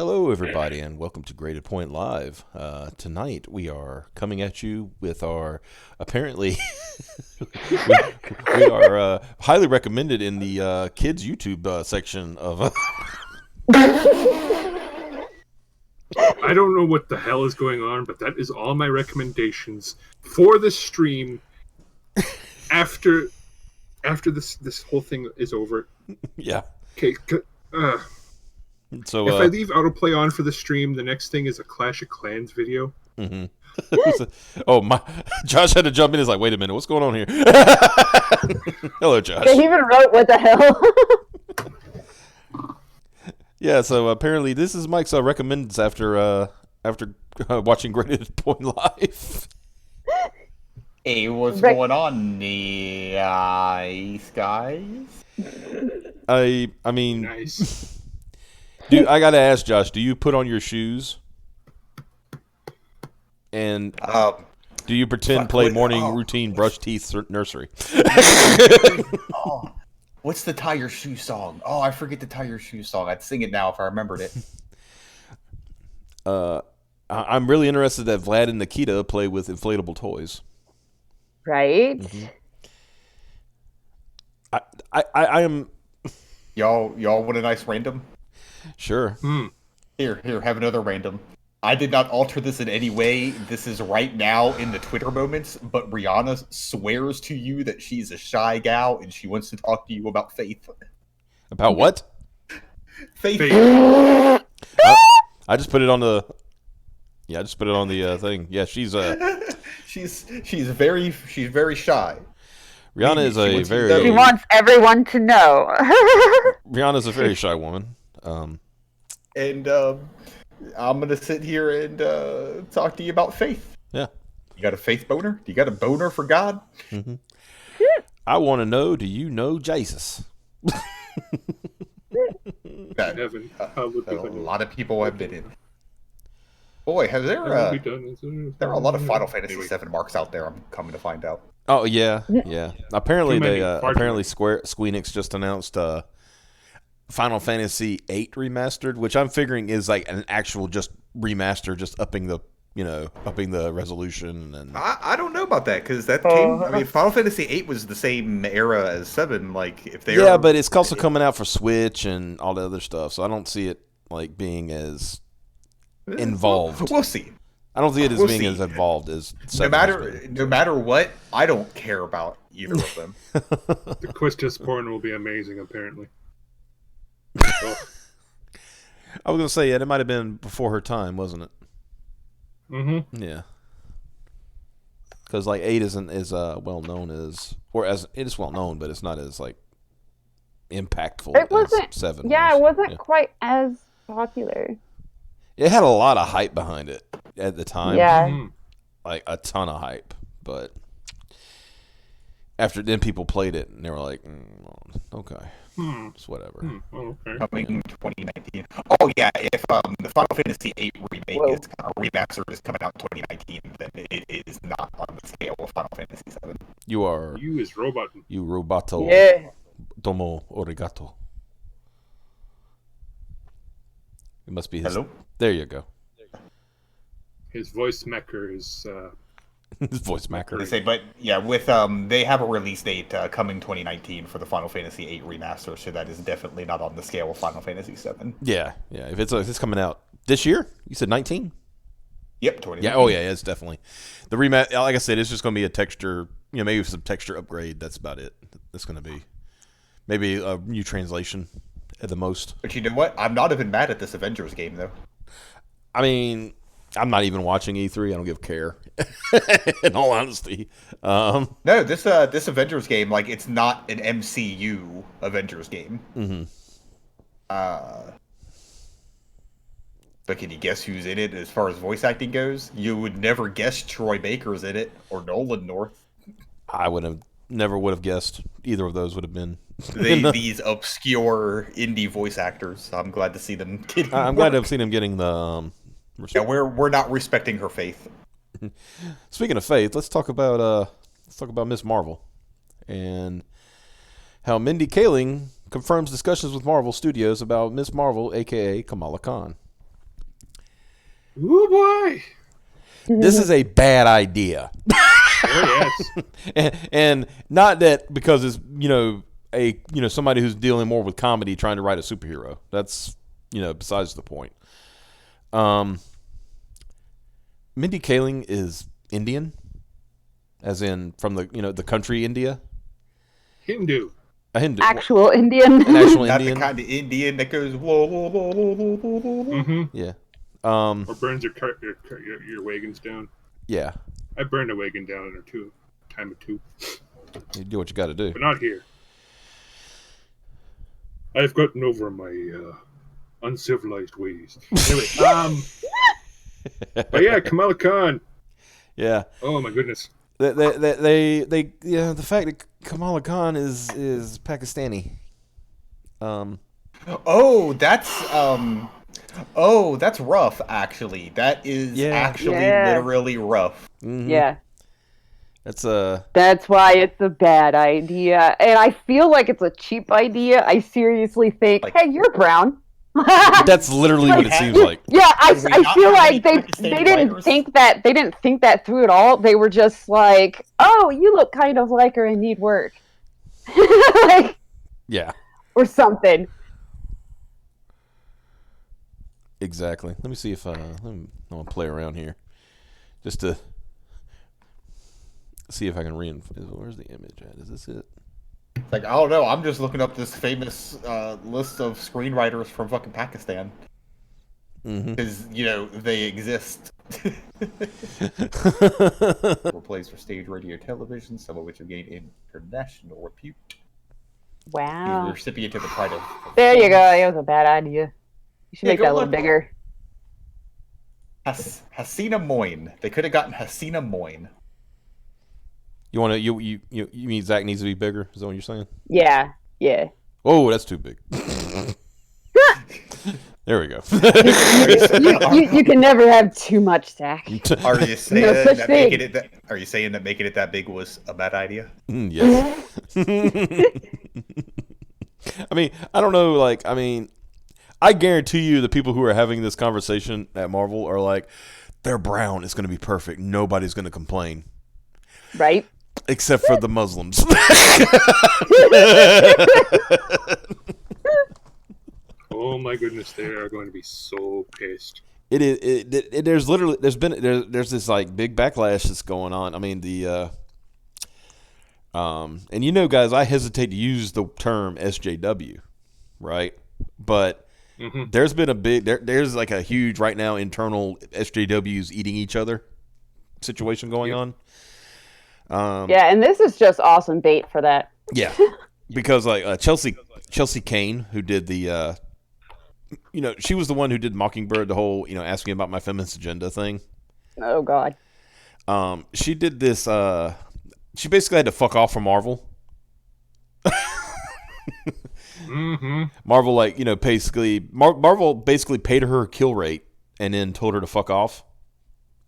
Hello, everybody, and welcome to Graded Point Live. Tonight we are coming at you with our apparently we are highly recommended in the kids YouTube section of. I don't know what the hell is going on, but that is all my recommendations for the stream after this whole thing is over. Yeah. Okay. So if I leave autoplay on for the stream, the next thing is a Clash of Clans video. Mm-hmm. Oh my! Josh had to jump in. He's like, "Wait a minute, what's going on here?" Hello, Josh. They even wrote, "What the hell?" Yeah. So apparently, this is Mike's recommends after watching Graded Point Live. Hey, what's going on, nice guys? I mean, Nice. Dude, I gotta ask Josh, do you put on your shoes? And do you pretend play morning routine, brush teeth, nursery? Oh, what's the tie your shoe song? Oh, I forget the tie your shoe song. I'd sing it now if I remembered it. I'm really interested that Vlad and Nikita play with inflatable toys. Right? Mm-hmm. I am. Y'all want a nice random? Sure. Here, have another random. I did not alter this in any way. This is right now in the Twitter moments, but Rihanna swears to you that she's a shy gal and she wants to talk to you about faith. About what? Faith. I just put it on the. Yeah, I just put it on the thing. Yeah, she's she's very shy. Rihanna is a very. She wants everyone to know. Rihanna's a very shy woman. And I'm gonna sit here and talk to you about faith. Yeah. You got a faith boner? You got a boner for God? Mm-hmm. I want to know. Do you know Jesus? That, Heaven. a lot of people have been in. Boy, there are a lot of Final Fantasy VII marks out there. I'm coming to find out. Oh yeah. Apparently Square Enix just announced Final Fantasy VIII remastered, which I'm figuring is like an actual just remaster, just upping the resolution. And I don't know about that because that came. I mean, Final Fantasy VIII was the same era as 7. Like if they but it's also coming out for Switch and all the other stuff, so I don't see it like being as involved. We'll see. I don't see it as being as involved as 7 no matter what. I don't care about either of them. The Quistis porn will be amazing, apparently. I was gonna say, it might have been before her time, wasn't it? Mm-hmm. Yeah. Because like 8 isn't as well known as, or as it is well known, but it's not as like impactful. It wasn't. As 7. Yeah, was. it wasn't quite as popular. It had a lot of hype behind it at the time. Yeah. Mm-hmm. Like a ton of hype, but after then people played it and they were like, okay, it's whatever. Okay. Coming 2019. Oh yeah, if the Final Fantasy VIII remake remaster is coming out in 2019, then it is not on the scale of Final Fantasy VII. You are You is robot. you roboto. Yeah. Tomo origato. It must be his. Hello? There you go. His voice mecker is. His voice macker. They say, but yeah, with they have a release date coming 2019 for the Final Fantasy VIII remaster, so that is definitely not on the scale of Final Fantasy VII. Yeah. If it's coming out this year, you said 19. Yep, 2019. Yeah. Oh yeah, it's definitely the rematch. Like I said, it's just going to be a texture. Maybe some texture upgrade. That's about it. It's going to be maybe a new translation at the most. But you know what? I'm not even mad at this Avengers game though. I mean, I'm not even watching E3. I don't give a care. In all honesty. No, this Avengers game, like, it's not an MCU Avengers game. Mm-hmm. But can you guess who's in it as far as voice acting goes? You would never guess Troy Baker's in it or Nolan North. I never would have guessed either of those would have been. These obscure indie voice actors. I'm glad to see them getting. I'm glad to have seen him getting the. Yeah, we're not respecting her faith. Speaking of faith, let's talk about Miss Marvel and how Mindy Kaling confirms discussions with Marvel Studios about Miss Marvel, aka Kamala Khan. Oh boy! This is a bad idea. Oh yes. and not that because it's somebody who's dealing more with comedy trying to write a superhero. That's besides the point. Mindy Kaling is Indian, as in from the country India. Hindu. A Hindu. Actual Indian. An actual Not Indian. the kind of Indian that goes whoa, whoa, whoa, whoa, whoa, whoa, whoa. Mm-hmm. Yeah. Or burns your wagons down. Yeah. I burned a wagon down in a time or two. You do what you got to do. But not here. I've gotten over my uncivilized ways. Anyway, but yeah, Kamala Khan. Yeah. Oh my goodness. The fact that Kamala Khan is Pakistani. Oh, that's rough. Actually, that is literally rough. Mm-hmm. Yeah. That's why it's a bad idea. And I feel like it's a cheap idea. I seriously think, hey, you're brown. That's literally what it seems like. Yeah, I feel like they didn't think that through at all. They were just like, oh, you look kind of like her and need work. Like, yeah. Or something. Exactly. Let me see if I'm gonna play around here, just to see if I can Where's the image at? Is this it? Like, I don't know. I'm just looking up this famous list of screenwriters from fucking Pakistan. Because, they exist. Plays for stage, radio, television, some of which have gained international repute. Wow. He's a recipient of the Pride of... There you go. It was a bad idea. You should make that a little bigger. Hasina Moin. They could have gotten Hasina Moin. You want to? You mean Zach needs to be bigger? Is that what you're saying? Yeah. Yeah. Oh, that's too big. There we go. you can never have too much, Zach. Are you saying that making it? Are you saying that making it that big was a bad idea? Yes. I mean, I don't know. I guarantee you, the people who are having this conversation at Marvel are like, they're brown. It's going to be perfect. Nobody's going to complain. Right. Except for the Muslims. Oh my goodness, they are going to be so pissed. There's this like big backlash that's going on. I mean and guys, I hesitate to use the term SJW, right? But there's been there's like a huge right now internal SJWs eating each other situation going on. Yeah, and this is just awesome bait for that. Yeah, because like Chelsea Kane, who did the, she was the one who did Mockingbird, the whole asking about my feminist agenda thing. Oh God. She did this. She basically had to fuck off from Marvel. Marvel, Marvel basically paid her kill rate and then told her to fuck off,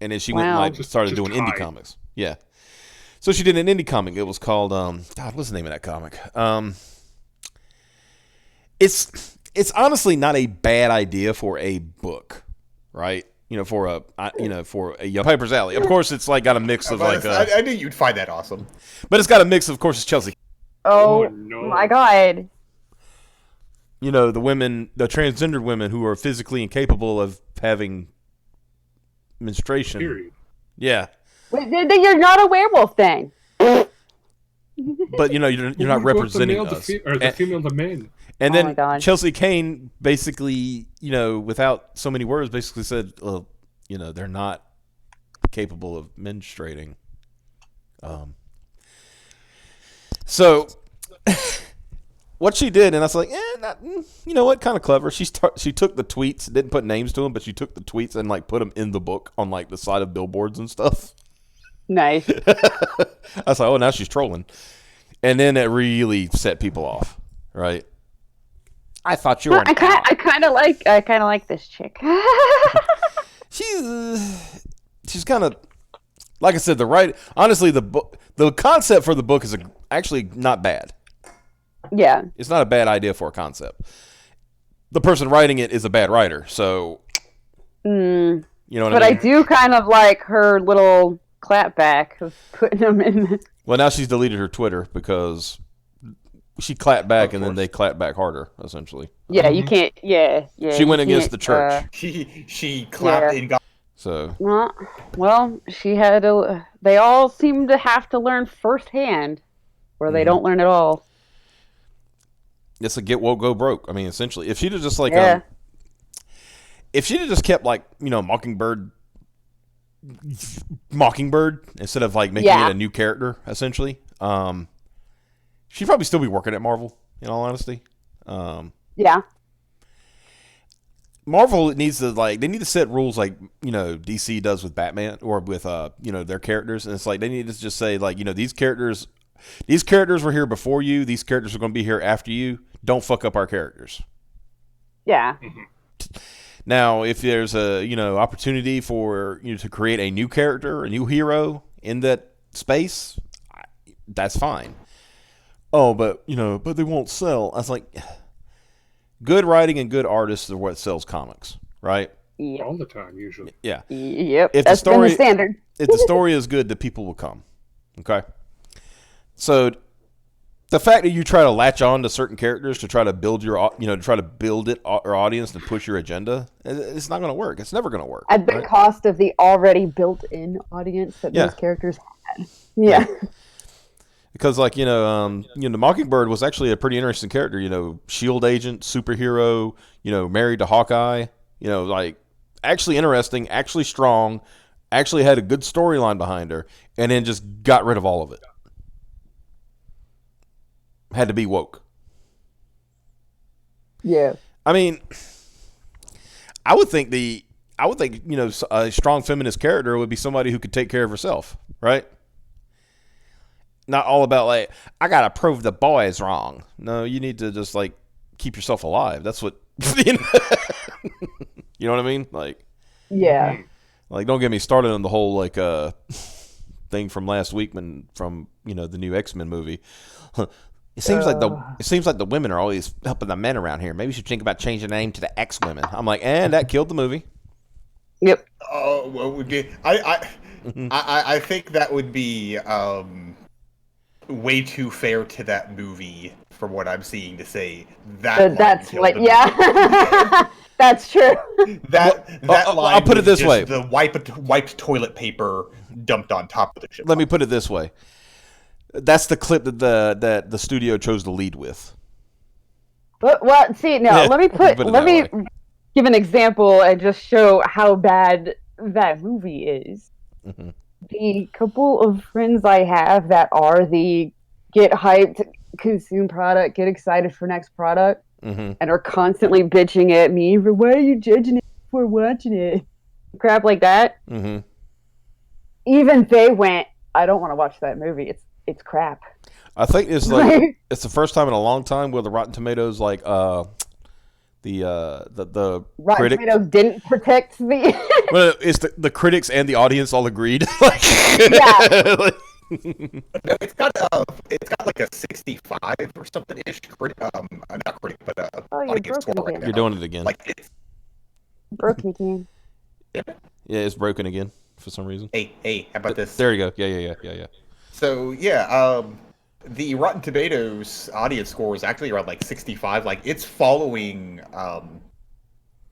and then she went and started doing indie comics. Yeah. So she did an indie comic. It was called God, what's the name of that comic? It's honestly not a bad idea for a book, right? For a young Piper's Alley. Of course, it's like got a mix of I knew you'd find that awesome. But it's got a mix. Of course, it's Chelsea. Oh no. My God. The women, the transgendered women who are physically incapable of having menstruation. Period. Yeah. Wait, you're not a werewolf then. But you're not representing us. The female to men. And then Chelsea Kane basically, without so many words, basically said, well, they're not capable of menstruating. So what she did, and I was like, kind of clever. She took the tweets, didn't put names to them, but she took the tweets and put them in the book on the side of billboards and stuff. Nice. I was like, oh, now she's trolling. And then it really set people off, right? I thought you were. I kind of like this chick. She's kind of, like I said, honestly, the concept for the book is actually not bad. Yeah. It's not a bad idea for a concept. The person writing it is a bad writer, so You know what But I mean? I do kind of like her little clapback of putting them in. Well, now she's deleted her Twitter because she clapped back and then they clapped back harder, essentially. Yeah, you can't. Yeah. She went against the church. She clapped and got. So. Well, she had to. They all seem to have to learn firsthand, or they don't learn at all. It's a get woke, go broke. I mean, essentially, if she'd have just like, if she'd have just kept like, you know, Mockingbird instead of like making it a new character, essentially, she'd probably still be working at Marvel. In all honesty, Marvel needs to they need to set rules like, you know, DC does with Batman or with you know, their characters, and it's like they need to just say like, you know, these characters were here before you, these characters are going to be here after you. Don't fuck up our characters. Yeah. Now, if there's a, you know, opportunity for you to create a new character, a new hero in that space, that's fine. Oh, but you know, but they won't sell. I was like, good writing and good artists are what sells comics, right? Yep. All the time, usually. Yeah. Yep. If That's been the standard. If the story is good, the people will come. Okay. So the fact that you try to latch on to certain characters to try to build your, you know, to try to build our audience to push your agenda, it's not going to work. It's never going to work. At the cost of the already built-in audience that those characters had. Yeah. Because, like, you know, the Mockingbird was actually a pretty interesting character. You know, SHIELD agent, superhero. You know, married to Hawkeye. You know, like, actually interesting, actually strong, actually had a good storyline behind her, and then just got rid of all of it. Had to be woke. Yeah. I mean, I would think you know, a strong feminist character would be somebody who could take care of herself, right? Not all about like, I gotta prove the boys wrong. No, you need to just like keep yourself alive. That's what you know what I mean? Like, yeah. Like, don't get me started on the whole like thing from last week from you know, the new X-Men movie. It seems like the women are always helping the men around here. Maybe you should think about changing the name to the X-Women. I'm like, and that killed the movie. Yep. Oh well, I think that would be way too fair to that movie, from what I'm seeing, to say that. That's what. Yeah. That's true. That line. I'll put it this way: the wiped toilet paper dumped on top of the ship. Let me put it this way: that's the clip that the studio chose to lead with. Well, see, no. Yeah, let me give an example and just show how bad that movie is. Mm-hmm. The couple of friends I have that are the get hyped, consume product, get excited for next product, and are constantly bitching at me for, why are you judging it before watching it? Crap like that. Mm-hmm. Even they went, I don't want to watch that movie. It's crap. I think it's like it's the first time in a long time where the Rotten Tomatoes like the Rotten Tomatoes didn't protect the. Well, it's the critics and the audience all agreed. Yeah. Like, it's got like a 65 or something ish critic. Not critic, but audience score right now. You're doing it again. Like it's broken again. Yeah, it's broken again for some reason. Hey, how about this? There you go. Yeah. So the Rotten Tomatoes audience score is actually around like 65. Like, it's following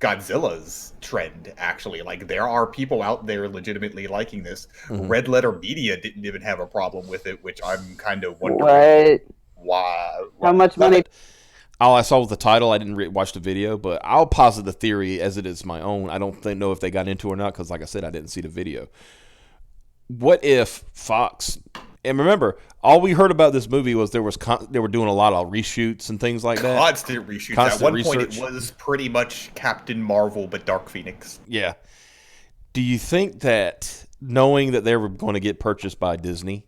Godzilla's trend, actually. Like, there are people out there legitimately liking this. Mm-hmm. Red Letter Media didn't even have a problem with it, which I'm kind of wondering why. How much money? All I saw was the title. I didn't watch the video, but I'll posit the theory as it is my own. I don't know if they got into it or not, because like I said, I didn't see the video. What if Fox... And remember, all we heard about this movie was they were doing a lot of reshoots and things like that. Constant reshoots. At one point, it was pretty much Captain Marvel, but Dark Phoenix. Yeah. Do you think that, knowing that they were going to get purchased by Disney,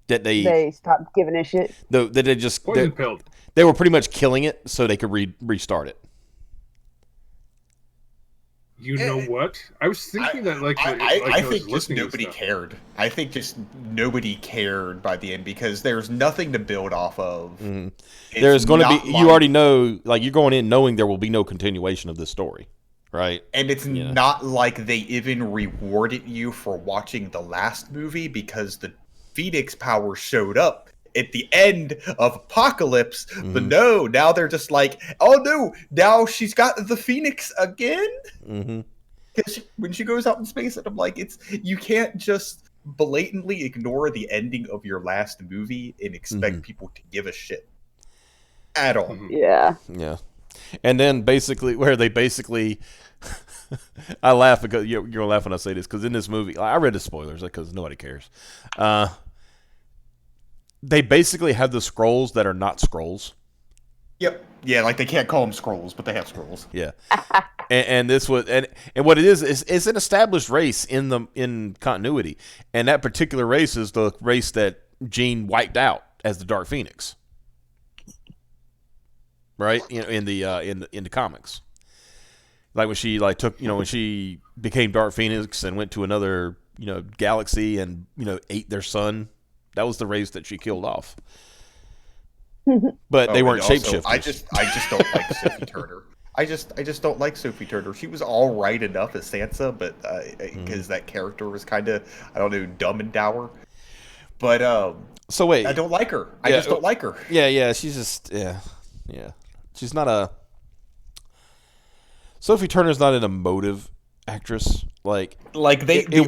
that they stopped giving a shit? That they just they were pretty much killing it so they could restart it. You know what? I was thinking that I think just nobody cared. I think just nobody cared by the end, because there's nothing to build off of. Mm-hmm. There's going to be, you already know, like, you're going in knowing there will be no continuation of this story, Right. And it's not like they even rewarded you for watching the last movie, because the Phoenix power showed up at the end of Apocalypse. But no, now they're just like, oh no, now she's got the Phoenix again? Because when she goes out in space, and I'm like, you can't just blatantly ignore the ending of your last movie and expect people to give a shit at all. Yeah. Yeah. And then basically, I laugh because you're gonna laugh when I say this, because in this movie, I read the spoilers because nobody cares. They basically have the scrolls that are not scrolls. Yep. Yeah, like they can't call them scrolls, but they have scrolls. Yeah. and this was and what it is it's an established race in continuity, and that particular race is the race that Jean wiped out as the Dark Phoenix. Right? In the comics. Like when she took, when she became Dark Phoenix and went to another, galaxy and, ate their son. That was the race that she killed off. But they weren't shapeshifters. I just don't like Sophie Turner. I just don't like Sophie Turner. She was all right enough as Sansa, but because that character was kind of, I don't know, dumb and dour. But so wait, I don't like her. I just don't like her. Yeah. She's just yeah. She's not a. Sophie Turner's not an emotive actress. The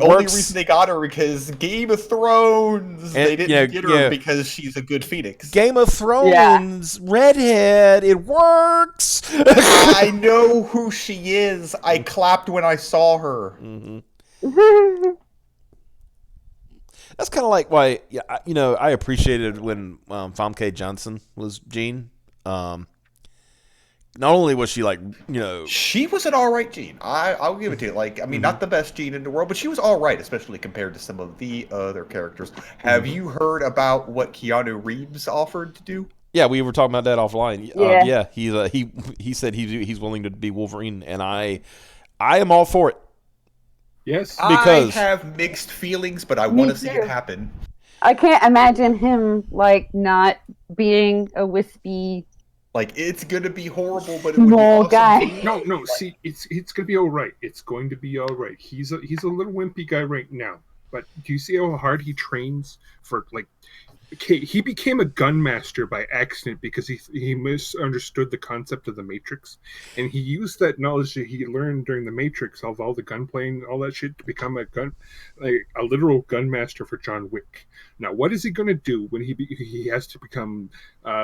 only reason they got her because Game of Thrones. They didn't get her because she's a good Phoenix. Game of Thrones, redhead, it works. I know who she is. I clapped when I saw her. That's kind of like why I appreciated when Famke Johnson was Jean. Not only was she she was an all right Jean. I'll give it to you. Not the best Jean in the world, but she was all right, especially compared to some of the other characters. Have you heard about what Keanu Reeves offered to do? Yeah, we were talking about that offline. Yeah, he said he's willing to be Wolverine, and I am all for it. Yes, because I have mixed feelings, but I want to see it happen. I can't imagine him not being a wispy. It's gonna be horrible, but it would be awesome. Guy. No. See, it's gonna be all right. It's going to be all right. He's a little wimpy guy right now, but do you see how hard he trains for he became a gun master by accident because he misunderstood the concept of the Matrix, and he used that knowledge that he learned during the Matrix of all the gunplay and all that shit to become a literal gun master for John Wick. Now, what is he going to do when he has to become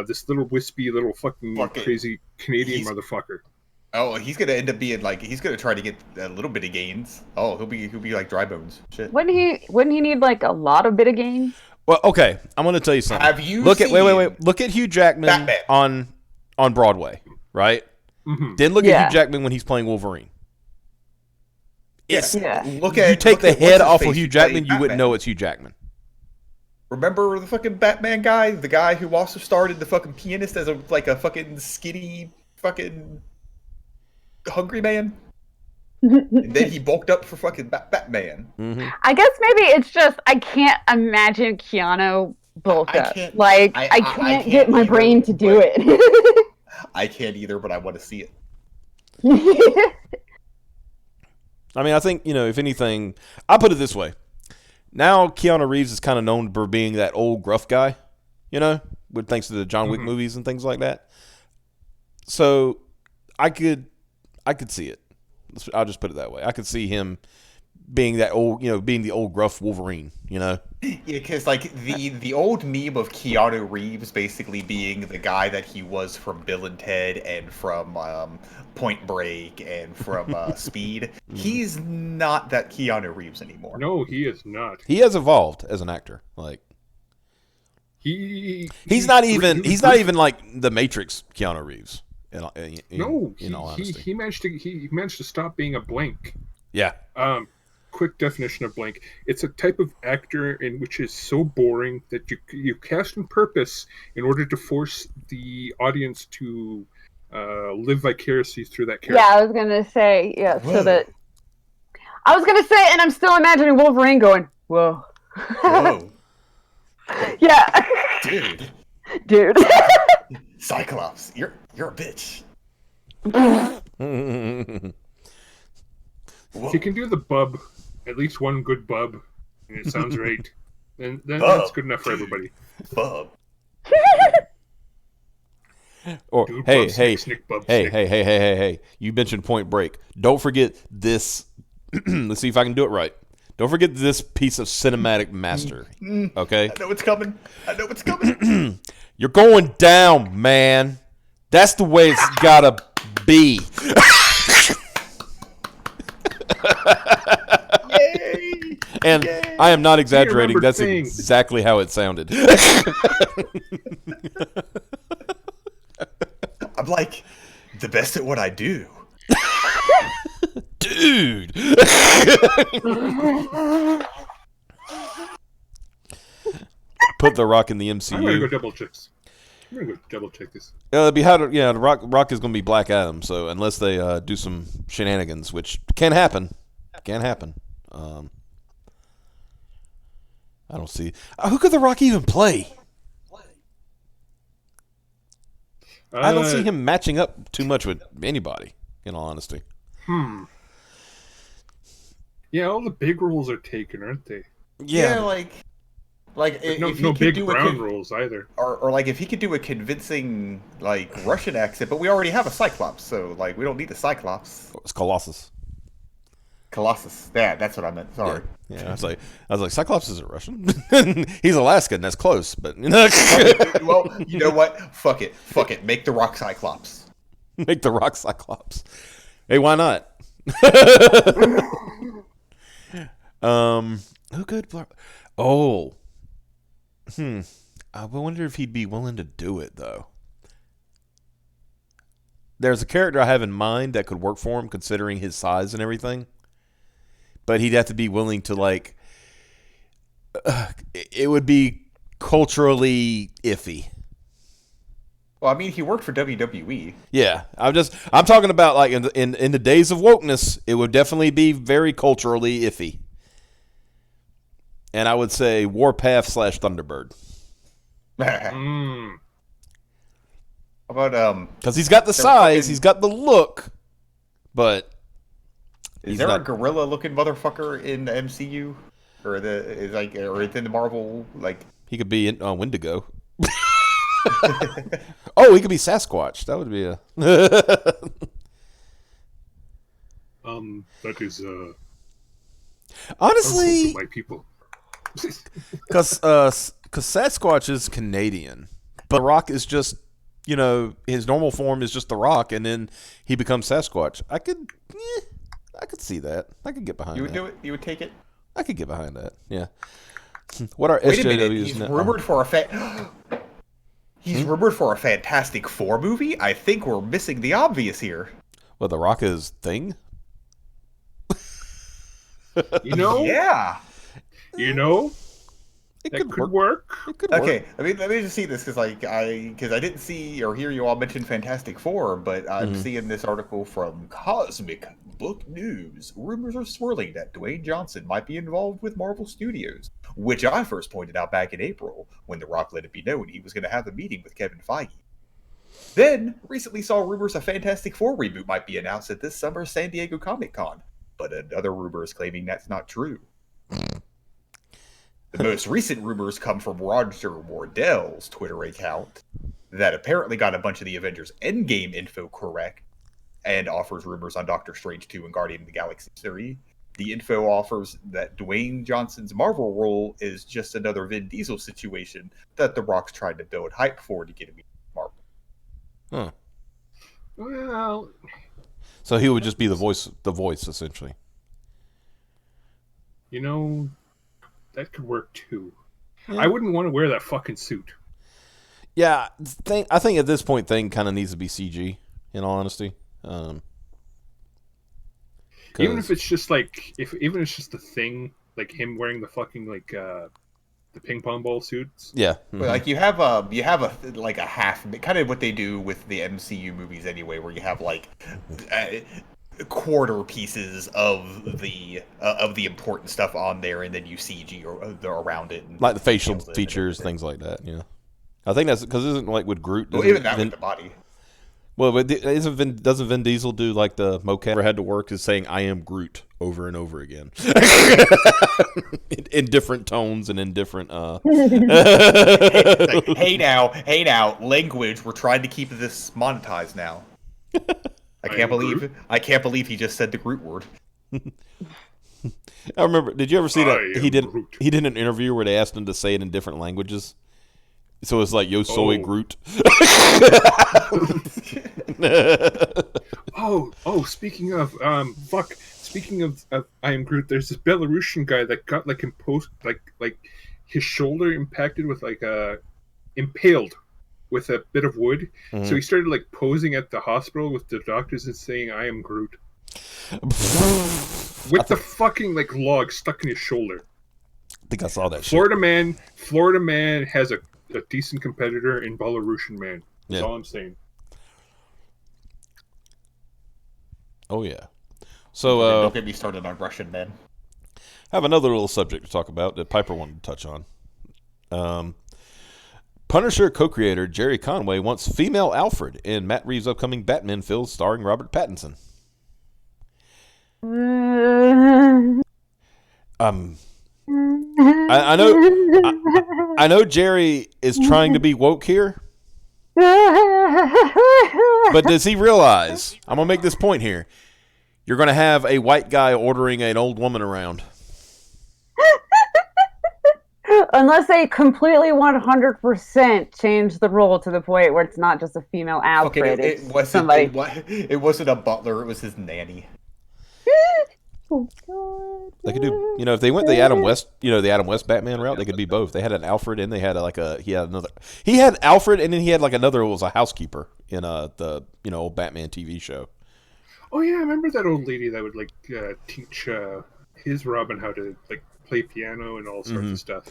this little wispy little fucking crazy Canadian motherfucker? Oh, he's gonna end up being he's gonna try to get a little bit of gains. Oh, he'll be like Dry Bones. Shit. Wouldn't he need a lot of bit of gains? Well, okay, I'm going to tell you something. Have you wait? Look at Hugh Jackman on Broadway, right? Mm-hmm. Then look at Hugh Jackman when he's playing Wolverine. You take the head off of Hugh Jackman, you wouldn't know it's Hugh Jackman. Remember the fucking Batman guy, the guy who also started the fucking Pianist as a fucking skinny fucking hungry man? And then he bulked up for fucking Batman. Mm-hmm. I guess maybe it's just I can't imagine Keanu bulk up. I can't get my brain to do it. I can't either, but I want to see it. I think, if anything, I'll put it this way. Now Keanu Reeves is kind of known for being that old gruff guy, thanks to the John Wick movies and things like that. So I could see it. I'll just put it that way. I could see him being that old, being the old gruff Wolverine, Yeah, because the old meme of Keanu Reeves basically being the guy that he was from Bill and Ted and from Point Break and from Speed. He's not that Keanu Reeves anymore. No, he is not. He has evolved as an actor. He's not even like the Matrix Keanu Reeves. He managed to stop being a blank. Yeah. Quick definition of blank: it's a type of actor in which is so boring that you cast on purpose in order to force the audience to live vicariously through that character. Yeah, I was gonna say and I'm still imagining Wolverine going, whoa. Yeah. Dude. Cyclops, you're a bitch. If you can do the bub, at least one good bub, and it sounds right, then that's good enough for everybody. Bub. Or Dude, hey, bub hey, snick, bub hey, snick. hey! You mentioned Point Break. Don't forget this. Let's see if I can do it right. Don't forget this piece of cinematic master. Okay. I know it's coming. You're going down, man. That's the way it's gotta be. Yay! And Yay! I am not exaggerating. remember That's things. exactly how it sounded. I'm like the best at what I do. Dude. Put The Rock in the MCU. I'm gonna go double check this. It'd be The Rock is gonna be Black Adam. So unless they do some shenanigans, which can happen, I don't see who could The Rock even play. I don't see him matching up too much with anybody. In all honesty. Yeah, all the big roles are taken, aren't they? Yeah, like if No he could big do brown roles either. or like if he could do a convincing like Russian accent, but we already have a Cyclops, so like we don't need a Cyclops. It's Colossus. Yeah, that's what I meant. Sorry. Yeah, I was like, Cyclops isn't Russian. He's Alaskan. That's close, but Well, you know what? Fuck it. Make the Rock Cyclops. Make The Rock Cyclops. Hey, why not? Who could? Oh, I wonder if he'd be willing to do it though. There's a character I have in mind that could work for him, considering his size and everything. But he'd have to be willing to like. It would be culturally iffy. Well, I mean, he worked for WWE. Yeah, I'm talking about like in the days of wokeness, it would definitely be very culturally iffy. And I would say Warpath / Thunderbird. How about Because he's got the size, he's got the look, but is there a gorilla-looking motherfucker in the MCU, or or it's in the Marvel like? He could be in Wendigo. Oh, he could be Sasquatch. That would be a. That is Honestly, my people. because Sasquatch is Canadian, but The Rock is just, his normal form is just The Rock, and then he becomes Sasquatch. I could see that. I could get behind. You would do it. You would take it. I could get behind that. Yeah. What are Wait a minute. SJWs He's now? rumored for a He's rumored for a Fantastic Four movie. I think we're missing the obvious here. Well, The Rock is Thing. Yeah. It That could work. It could work. Okay, let me just see this because I didn't see or hear you all mention Fantastic Four, but I'm seeing this article from Cosmic Book News. Rumors are swirling that Dwayne Johnson might be involved with Marvel Studios, which I first pointed out back in April when The Rock let it be known he was going to have a meeting with Kevin Feige. Then recently saw rumors a Fantastic Four reboot might be announced at this summer's San Diego Comic-Con, but another rumor is claiming that's not true. The most recent rumors come from Roger Wardell's Twitter account that apparently got a bunch of the Avengers Endgame info correct and offers rumors on Doctor Strange 2 and Guardian of the Galaxy 3. The info offers that Dwayne Johnson's Marvel role is just another Vin Diesel situation that The Rock's trying to build hype for to get him Marvel. Huh. Well, So he would just be the voice essentially. That could work too. Yeah. I wouldn't want to wear that fucking suit. Yeah, I think at this point, Thing kind of needs to be CG. In all honesty, even if it's just like, even if it's just a thing, like him wearing the fucking the ping pong ball suits. Yeah, but like you have a like a half, kind of what they do with the MCU movies anyway, where you have like quarter pieces of the important stuff on there, and then you CG or around it, and like the facial features, things like that. Yeah, I think that's because isn't like with Groot. Well, even that with the body. Well, but doesn't Vin Diesel do like the mocap? Ever had to work is saying "I am Groot" over and over again, in different tones and in different. Hey now, language. We're trying to keep this monetized now. I can't believe he just said the Groot word. I remember. Did you ever see that he did an interview where they asked him to say it in different languages? So it's like "Yo soy Groot." Speaking of I am Groot. There's this Belarusian guy that got like imposed, like his shoulder impacted with impaled with a bit of wood. Mm-hmm. So he started like posing at the hospital with the doctors and saying, "I am Groot," with the fucking like log stuck in his shoulder. I think I saw that. Florida man has a decent competitor in Belarusian man. That's all I'm saying. Oh yeah. So don't get me started on Russian men. I have another little subject to talk about that Piper wanted to touch on. Punisher co-creator Jerry Conway wants female Alfred in Matt Reeves' upcoming Batman film starring Robert Pattinson. I know Jerry is trying to be woke here, but does he realize? I'm gonna make this point here. You're gonna have a white guy ordering an old woman around. Unless they completely 100% change the role to the point where it's not just a female Alfred. Okay, it wasn't a butler. It was his nanny. Oh, God. They could do, if they went the Adam West Batman route, they could be both. They had an Alfred and they had he had Alfred and then he had like another who was a housekeeper in the old Batman TV show. Oh yeah, I remember that old lady that would like teach his Robin how to like play piano and all sorts of stuff.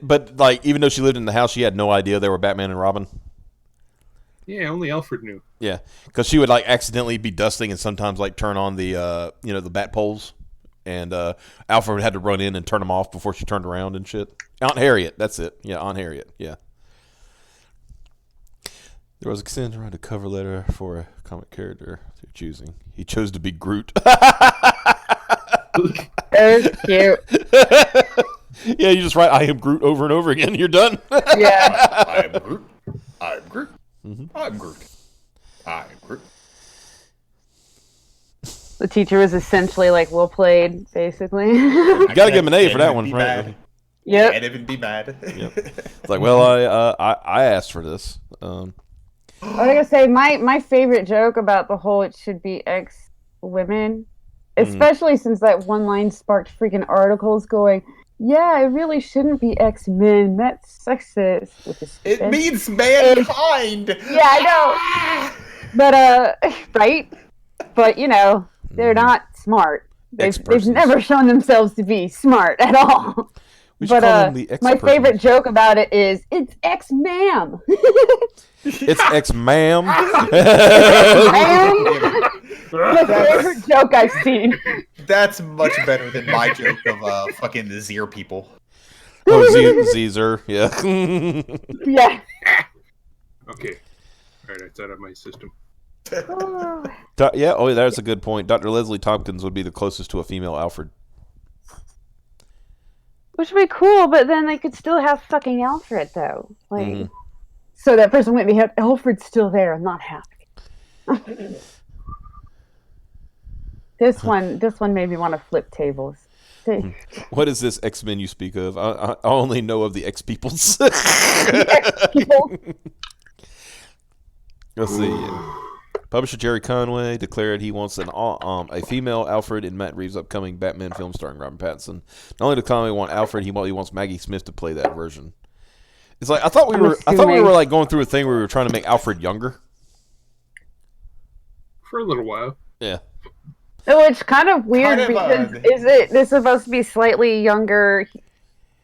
But like even though she lived in the house, she had no idea they were Batman and Robin. Yeah, only Alfred knew. Yeah, because she would like accidentally be dusting and sometimes like turn on the the bat poles, and Alfred had to run in and turn them off before she turned around and shit. Aunt Harriet, that's it. Yeah, Aunt Harriet. Yeah. There was a consent to write a cover letter for a comic character they're choosing. He chose to be Groot. That was cute. Yeah, you just write "I am Groot" over and over again. You're done. Yeah. I am Groot. I'm Groot. Mm-hmm. I'm Groot. I'm Groot. The teacher was essentially like, well played, basically. You gotta give him an A for that one, right? Yep. Can't even be mad. Yep. It's like, well, I asked for this. I was gonna say my favorite joke about the whole "it should be X women," especially since that one line sparked freaking articles going, "Yeah, it really shouldn't be X-Men. That's sexist." It means mankind. Yeah, I know. But right? But they're not smart. They've never shown themselves to be smart at all. But my favorite joke about it is it's X-ma'am. It's X-ma'am. My favorite joke I've seen. That's much better than my joke of fucking the Zir people. Oh, Zer, yeah. Yeah. Okay. All right, it's out of my system. Yeah, that's a good point. Dr. Leslie Tompkins would be the closest to a female Alfred. Which would be cool, but then they could still have fucking Alfred, though. Like, so that person wouldn't be Alfred's still there. I'm not happy. This one made me want to flip tables. What is this X-Men you speak of? I only know of the X-Peoples. X-People. Let's see. Publisher Jerry Conway declared he wants a female Alfred in Matt Reeves' upcoming Batman film starring Robert Pattinson. Not only does Conway want Alfred, he wants Maggie Smith to play that version. It's like I thought we were like going through a thing where we were trying to make Alfred younger for a little while. Yeah. So it's kind of weird because is this supposed to be slightly younger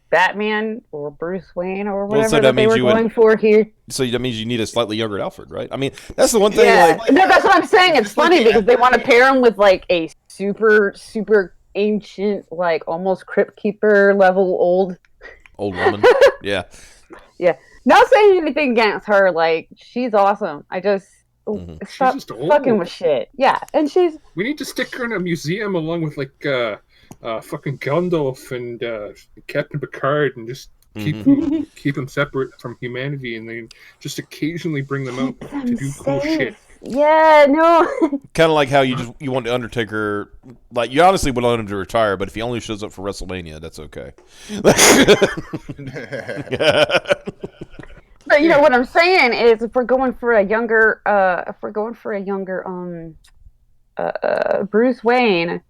Batman or Bruce Wayne or whatever that they were going for here? So that means you need a slightly younger Alfred, right? I mean, that's the one thing. Yeah. No, that's what I'm saying. It's funny because they want to pair him with like a super, super ancient, like almost Crypt Keeper level old woman. Yeah. Yeah. Not saying anything against her. Like, she's awesome. I just stop just old. fucking with shit. Yeah, and we need to stick her in a museum along with like fucking Gandalf and Captain Picard, and just keep them separate from humanity, and then just occasionally bring them out to do cool shit. Yeah, no. Kind of like how you want the Undertaker, like you honestly would want him to retire, but if he only shows up for WrestleMania, that's okay. But you know what I'm saying is, if we're going for a younger, Bruce Wayne,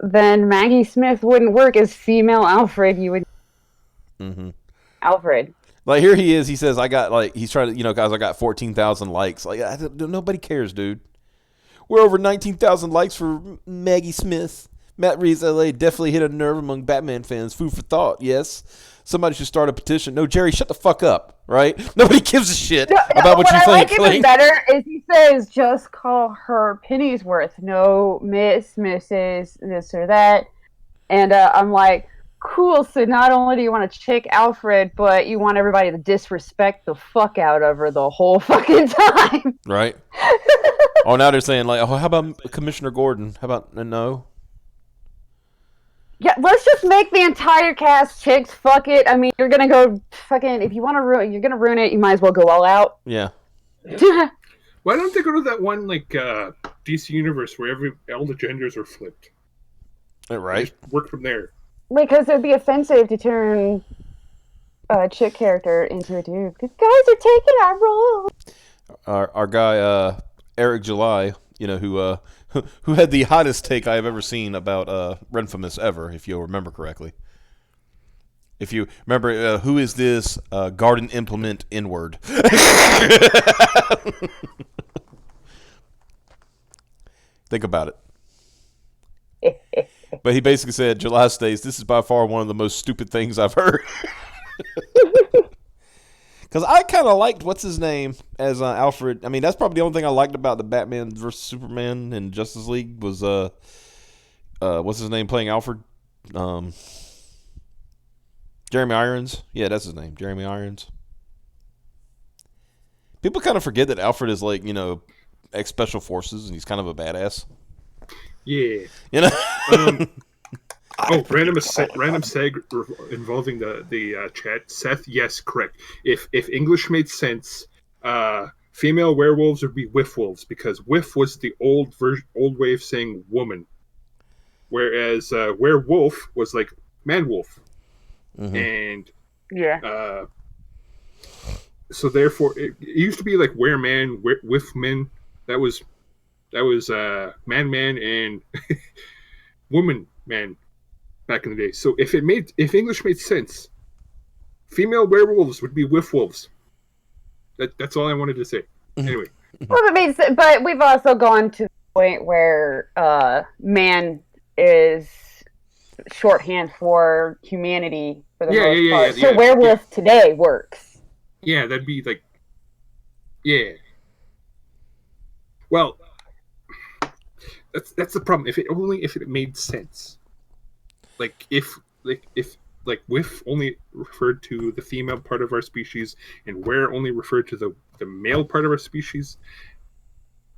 then Maggie Smith wouldn't work as female Alfred. You would, Alfred. Like here he is. He says, "I got like he's trying to guys. I got 14,000 likes. Like nobody cares, dude. We're over 19,000 likes for Maggie Smith. Matt Reeves LA definitely hit a nerve among Batman fans. Food for thought. Yes, somebody should start a petition. No, Jerry, shut the fuck up. Right? Nobody gives a shit about what you think. What I like even better is he says, just call her Pennyworth. No, Miss, Mrs., this or that. And I'm like, cool, so not only do you want to check Alfred, but you want everybody to disrespect the fuck out of her the whole fucking time. Right. Oh, now they're saying, like, oh, how about Commissioner Gordon? How about, no? Yeah, let's just make the entire cast chicks. Fuck it. I mean, you're going to go fucking, if you want to you're going to ruin it, you might as well go all out. Yeah. Why don't they go to that one, like, DC Universe where all the genders are flipped? Right. Just work from there. Because it would be offensive to turn a chick character into a dude. Because guys are taking our role. Our guy Eric July, who had the hottest take I have ever seen about Renfamous ever, if you'll remember correctly. If you remember, who is this garden implement N-word? Think about it. But he basically said, July states, this is by far one of the most stupid things I've heard. Because I kind of liked, what's his name, as Alfred. I mean, that's probably the only thing I liked about the Batman vs. Superman and Justice League was, what's his name playing Alfred? Jeremy Irons. Yeah, that's his name, Jeremy Irons. People kind of forget that Alfred is like, ex-special forces, and he's kind of a badass. Yeah. Random seg involving the chat. Seth, yes, correct. If English made sense, female werewolves would be whiff wolves, because whiff was the old way of saying woman, whereas werewolf was like man wolf, and so therefore it used to be like wereman, whiff men. That was man and woman man back in the day. So if English made sense, female werewolves would be whiff wolves. That's all I wanted to say. Anyway. Well, it makes sense, but we've also gone to the point where man is shorthand for humanity for the most part. So werewolf today works. Yeah, that'd be like, yeah. Well, that's the problem. If it made sense, like if whiff only referred to the female part of our species, and were only referred to the male part of our species,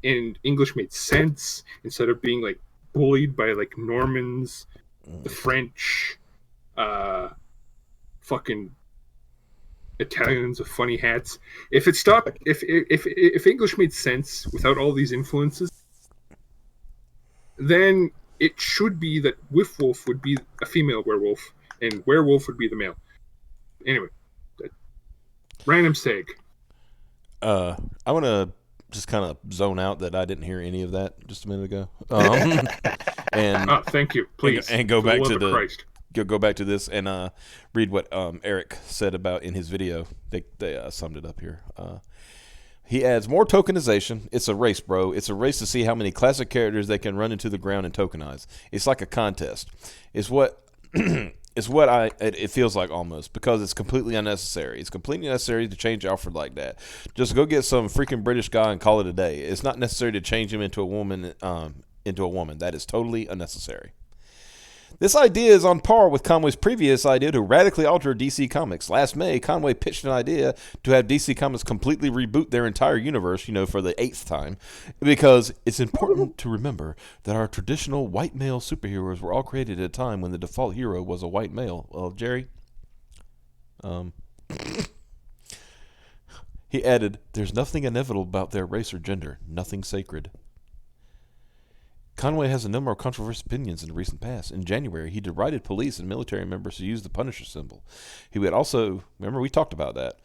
and English made sense instead of being like bullied by like Normans, the French, fucking Italians with funny hats. If English made sense without all these influences, then it should be that whiff wolf would be a female werewolf and werewolf would be the male. Anyway, random seg. I want to just kind of zone out that I didn't hear any of that just a minute ago. And thank you, please, and go back to Christ. Go back to this and read what Eric said about in his video. They summed it up here. He adds, more tokenization. It's a race, bro. It's a race to see how many classic characters they can run into the ground and tokenize. It's like a contest. It's what it feels like almost, because it's completely unnecessary. It's completely necessary to change Alfred like that. Just go get some freaking British guy and call it a day. It's not necessary to change him into a woman. That is totally unnecessary. This idea is on par with Conway's previous idea to radically alter DC Comics. Last May, Conway pitched an idea to have DC Comics completely reboot their entire universe, for the 8th time, because it's important to remember that our traditional white male superheroes were all created at a time when the default hero was a white male. Well, Jerry, he added, "There's nothing inevitable about their race or gender, nothing sacred." Conway has a number of controversial opinions in the recent past. In January, he derided police and military members who used the Punisher symbol. He would also, remember we talked about that,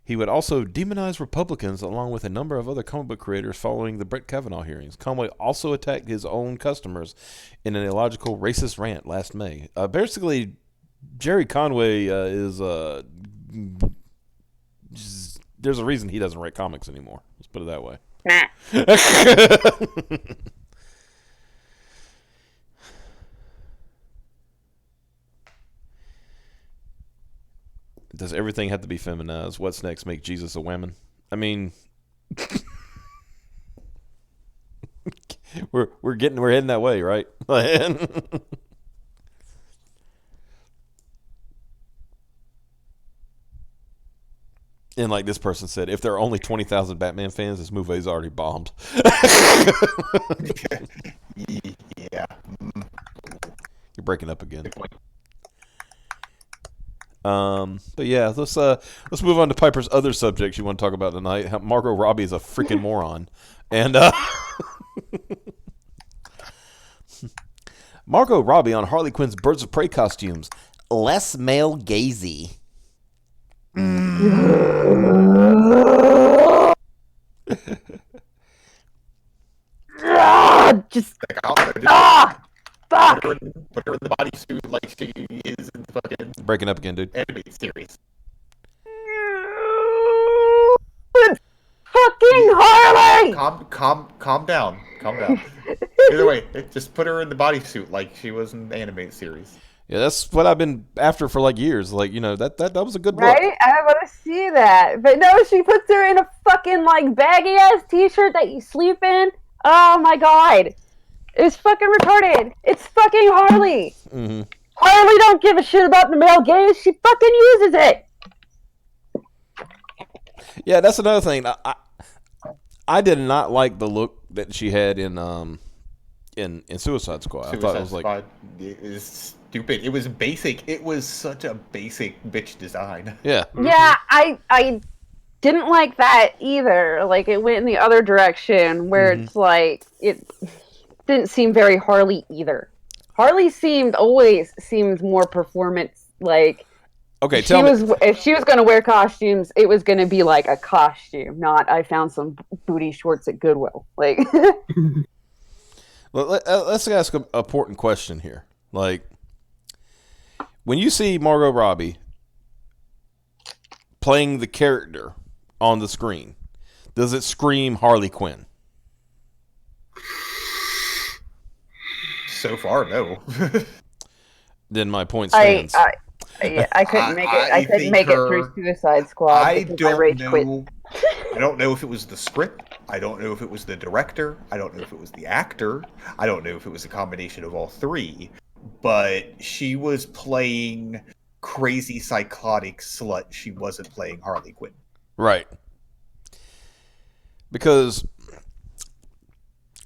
he would also demonize Republicans along with a number of other comic book creators following the Brett Kavanaugh hearings. Conway also attacked his own customers in an illogical racist rant last May. Basically, Jerry Conway is, there's a reason he doesn't write comics anymore. Let's put it that way. Nah. Does everything have to be feminized? What's next? Make Jesus a woman? I mean, we're heading that way, right? And like this person said, if there are only 20,000 Batman fans, this movie is already bombed. Yeah. You're breaking up again. But yeah, let's move on to Piper's other subjects you want to talk about tonight. How Margot Robbie is a freaking moron, and Margot Robbie on Harley Quinn's Birds of Prey costumes, less male gazy. Just fuck! Put her in the bodysuit like she is in the fucking breaking up again, dude. Animated series. Fucking Harley! Calm down. Either way, just put her in the bodysuit like she was in the animated series. Yeah, that's what I've been after for like years. Like, that was a good look. Right? I want to see that. But no, she puts her in a fucking like baggy ass t-shirt that you sleep in. Oh my god. It's fucking retarded. It's fucking Harley. Mm-hmm. Harley don't give a shit about the male gaze. She fucking uses it. Yeah, that's another thing. I did not like the look that she had in Suicide Squad. I thought it was like it was stupid. It was basic. It was such a basic bitch design. Yeah. Yeah, I didn't like that either. Like it went in the other direction where it's like it didn't seem very Harley either. Harley always seemed more performance like. Okay, if she was going to wear costumes, it was going to be like a costume, not I found some booty shorts at Goodwill. Like, well, let's ask an important question here. Like, when you see Margot Robbie playing the character on the screen, does it scream Harley Quinn? So far, no. Then my point stands. I couldn't make it. I couldn't make it through Suicide Squad. I don't know. I don't know if it was the script. I don't know if it was the director. I don't know if it was the actor. I don't know if it was a combination of all three. But she was playing crazy psychotic slut. She wasn't playing Harley Quinn. Right. Because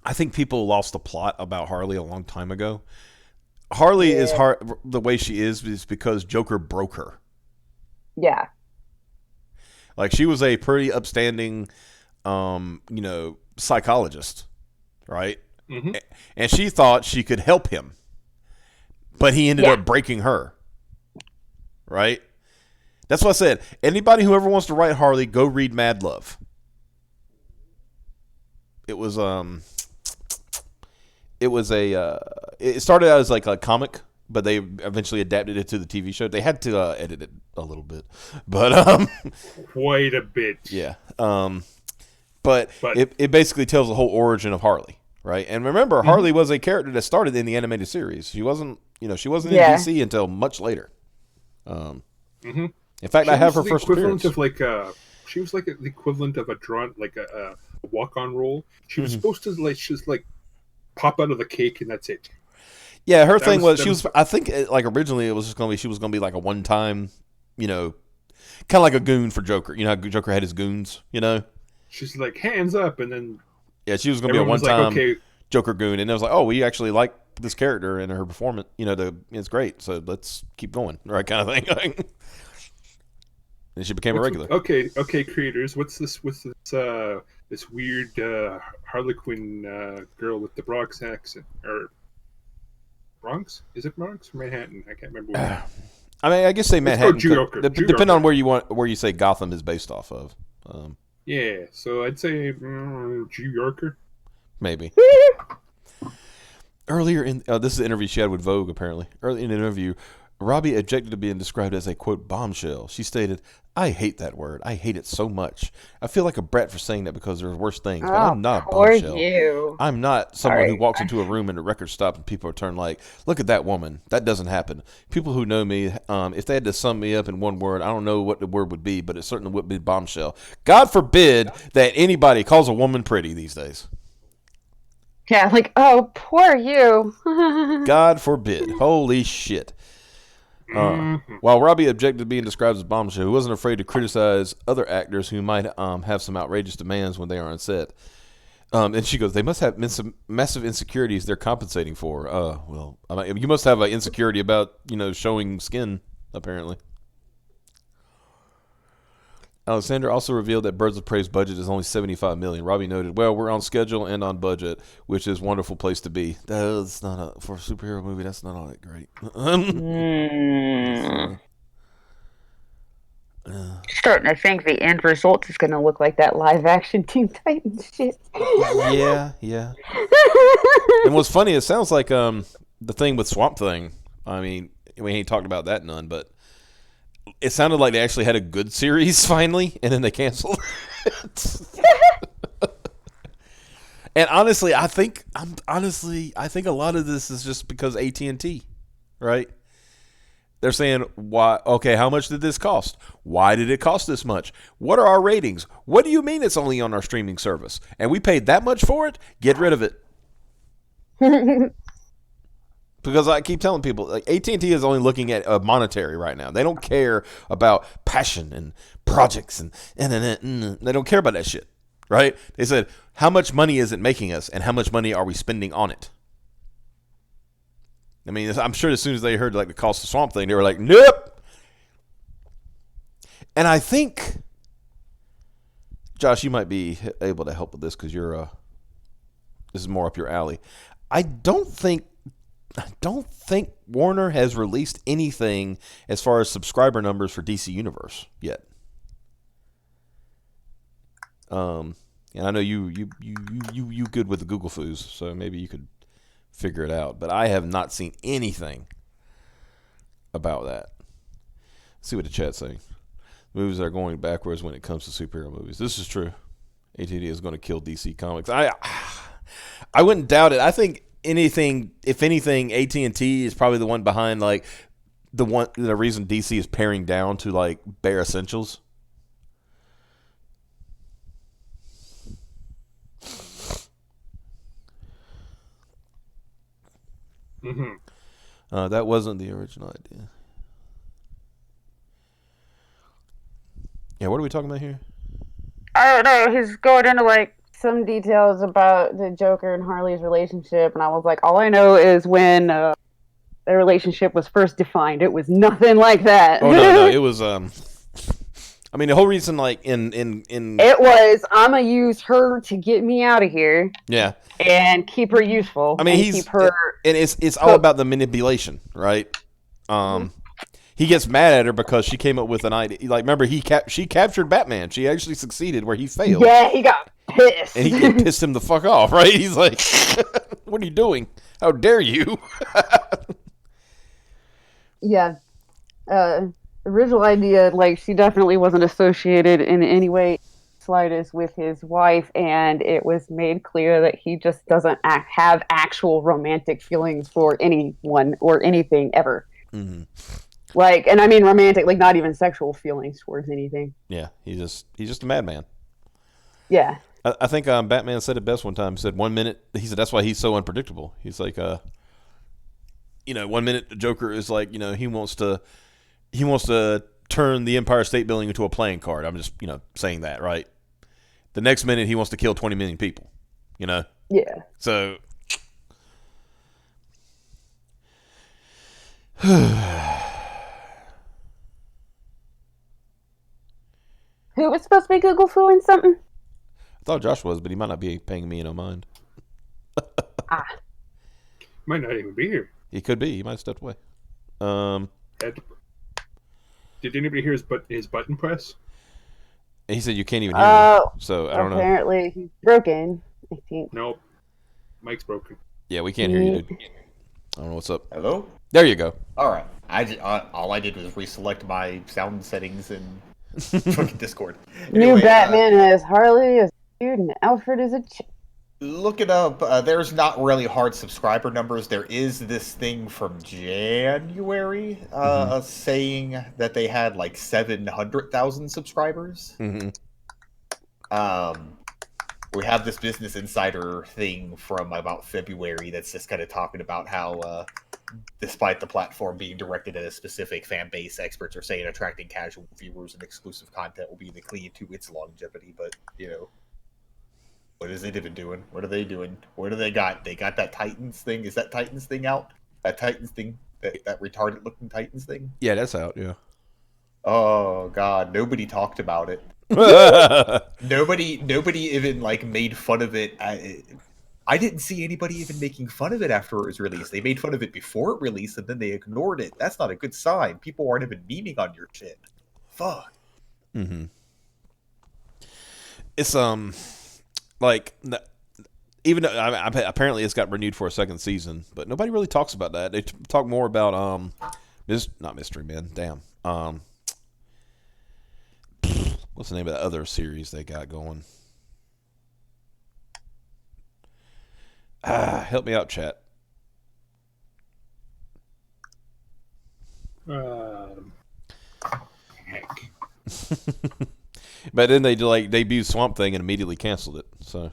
I think people lost the plot about Harley a long time ago. Harley is the way she is because Joker broke her. Yeah. Like she was a pretty upstanding, psychologist, right? Mm-hmm. And she thought she could help him, but he ended up breaking her. Right? That's what I said. Anybody who ever wants to write Harley, go read Mad Love. It started out as like a comic, but they eventually adapted it to the TV show. They had to edit it a little bit, but quite a bit. Yeah. But it basically tells the whole origin of Harley, right? And remember, Harley was a character that started in the animated series. She wasn't in DC until much later. In fact, I have her first appearance. She was like the equivalent of a walk-on role. She was supposed to just pop out of the cake and that's it. Yeah, her thing was she was. I think like originally it was just going to be she was going to be like a one time, kind of like a goon for Joker. You know how Joker had his goons. She's like hands up, and then she was going to be a one time Joker goon, and it was like, oh, we actually like this character and her performance. It's great, so let's keep going, right? Kind of thing. And she became a regular. Okay, creators. What's this this weird Harlequin girl with the Bronx accent? Or Bronx? Is it Bronx or Manhattan? I can't remember. I mean, I guess say Manhattan. Depending on where you say Gotham is based off of. Yeah, so I'd say New Yorker. Maybe. Earlier in this is an interview she had with Vogue. Apparently, early in an interview, Robbie objected to being described as a, quote, bombshell. She stated, I hate that word. I hate it so much. I feel like a brat for saying that because there's worse things, but I'm not a bombshell. You. I'm not someone who walks into a room and the record stops and people are turned like, look at that woman. That doesn't happen. People who know me, if they had to sum me up in one word, I don't know what the word would be, but it certainly would be bombshell. God forbid that anybody calls a woman pretty these days. Yeah, like, oh, poor you. God forbid. Holy shit. While Robbie objected to being described as bombshell, he wasn't afraid to criticize other actors who might have some outrageous demands when they are on set. And she goes, they must have some massive insecurities they're compensating for. Well, I mean, you must have an insecurity about, showing skin, apparently. Alexander also revealed that Birds of Prey's budget is only $75 million. Robbie noted, well, we're on schedule and on budget, which is a wonderful place to be. That's not for a superhero movie, that's not all that great. Starting to think the end result is going to look like that live action Teen Titans shit. Yeah. And what's funny, it sounds like the thing with Swamp Thing. I mean, we ain't talked about that none, but it sounded like they actually had a good series finally, and then they canceled it. And honestly, I think a lot of this is just because AT&T, right? They're saying, why? Okay, how much did this cost? Why did it cost this much? What are our ratings? What do you mean it's only on our streaming service? And we paid that much for it? Get rid of it. Because I keep telling people, like AT&T is only looking at monetary right now. They don't care about passion and projects and they don't care about that shit, right? They said, how much money is it making us, and how much money are we spending on it? I mean, I'm sure as soon as they heard like the cost of Swamp Thing, they were like, nope. And I think, Josh, you might be able to help with this because this is more up your alley. I don't think Warner has released anything as far as subscriber numbers for DC Universe yet. And I know you good with the Google foos, so maybe you could figure it out. But I have not seen anything about that. Let's see what the chat's saying. Movies are going backwards when it comes to superhero movies. This is true. AT&T is going to kill DC Comics. I wouldn't doubt it. I think if anything, AT&T is probably the one behind like the reason DC is paring down to like bare essentials. That wasn't the original idea. Yeah, what are we talking about here? I don't know. He's going into like some details about the Joker and Harley's relationship, and I was like, all I know is when their relationship was first defined, it was nothing like that. Oh no, it was. I mean, the whole reason, like in it was, I'm gonna use her to get me out of here. Yeah. And keep her useful. I mean, it's all about the manipulation, right? He gets mad at her because she came up with an idea. Like, remember, she captured Batman. She actually succeeded where he failed. Yeah, he got pissed. And he pissed him the fuck off, right? He's like, what are you doing? How dare you? Yeah. Original idea, like, she definitely wasn't associated in any way slightest with his wife, and it was made clear that he just doesn't have actual romantic feelings for anyone or anything ever. Mm-hmm. Like, and I mean romantic, like not even sexual feelings towards anything. Yeah, he's just a madman. Yeah. I think Batman said it best one time. He said 1 minute. He said that's why he's so unpredictable. He's like, 1 minute the Joker is like, he wants to turn the Empire State Building into a playing card. I'm just, saying that, right? The next minute he wants to kill 20 million people, Yeah. So Who was supposed to be Google fooling something? I thought Josh was, but he might not be paying me no mind. Might not even be here. He could be. He might have stepped away. Did anybody hear his button press? He said you can't even hear me. So I don't know. Apparently he's broken, I think. Nope. Mic's broken. Yeah, we can't hear you, dude. I don't know what's up. Hello? There you go. All right. All I did was reselect my sound settings in fucking Discord. New Anyway, Batman as Harley as a dude and Alfred as a chick. Look it up. There's not really hard subscriber numbers. There is this thing from January saying that they had like 700,000 subscribers. Mm-hmm. We have this Business Insider thing from about February that's just kind of talking about how, despite the platform being directed at a specific fan base, experts are saying attracting casual viewers and exclusive content will be the key to its longevity. But, what is it even doing? What are they doing? What do they got? They got that Titans thing. Is that Titans thing out? That Titans thing? That retarded looking Titans thing? Yeah, that's out, yeah. Oh, God. Nobody talked about it. Nobody even, made fun of it. I didn't see anybody even making fun of it after it was released. They made fun of it before it released, and then they ignored it. That's not a good sign. People aren't even memeing on your shit. Fuck. Mm-hmm. It's, even though apparently it's got renewed for a second season, but nobody really talks about that. They talk more about not Mystery Men. Damn. What's the name of that other series they got going? Help me out, chat. Heck. But then they debuted Swamp Thing and immediately canceled it. So,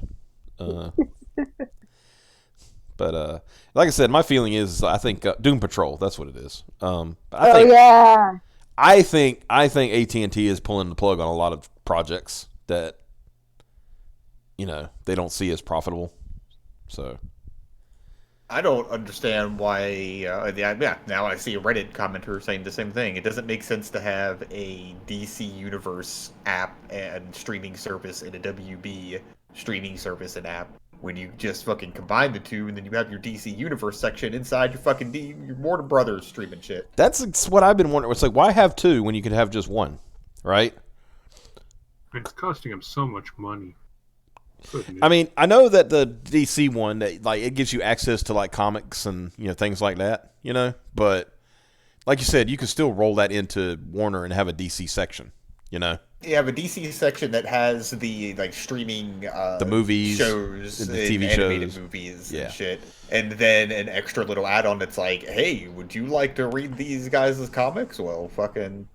but like I said, my feeling is I think Doom Patrol. That's what it is. I think AT&T is pulling the plug on a lot of projects that they don't see as profitable. So I don't understand why. Now I see a Reddit commenter saying the same thing. It doesn't make sense to have a DC Universe app and streaming service and a WB streaming service and app when you just fucking combine the two, and then you have your DC Universe section inside your fucking your Warner Brothers streaming shit. That's what I've been wondering. It's like, why have two when you could have just one, right? It's costing them so much money. Goodness. I mean, I know that the DC one, that it gives you access to comics and things like that, but like you said, you can still roll that into Warner and have a DC section, You have a DC section that has the streaming the movies, shows, the TV animated shows, movies and shit, and then an extra little add-on that's like, hey, would you like to read these guys' comics? Well, fucking.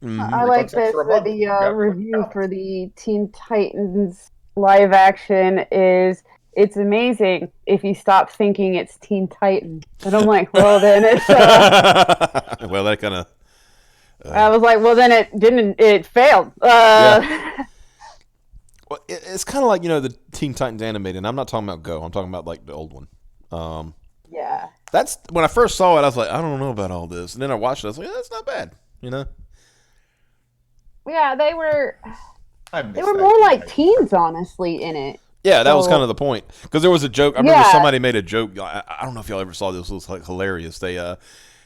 I like this. The review for the Teen Titans live action is, it's amazing if you stop thinking it's Teen Titans. And I'm like, well, then it's... well, that kind of... I was like, well, then it failed. Yeah. Well, it's kind of like, the Teen Titans animated, and I'm not talking about Go. I'm talking about, the old one. Yeah. That's... When I first saw it, I was like, I don't know about all this. And then I watched it, I was like, that's not bad, Yeah, they were more like teens, honestly, in it. Yeah, that was kind of the point. Because there was a joke. I remember somebody made a joke. I don't know if y'all ever saw this. It was hilarious.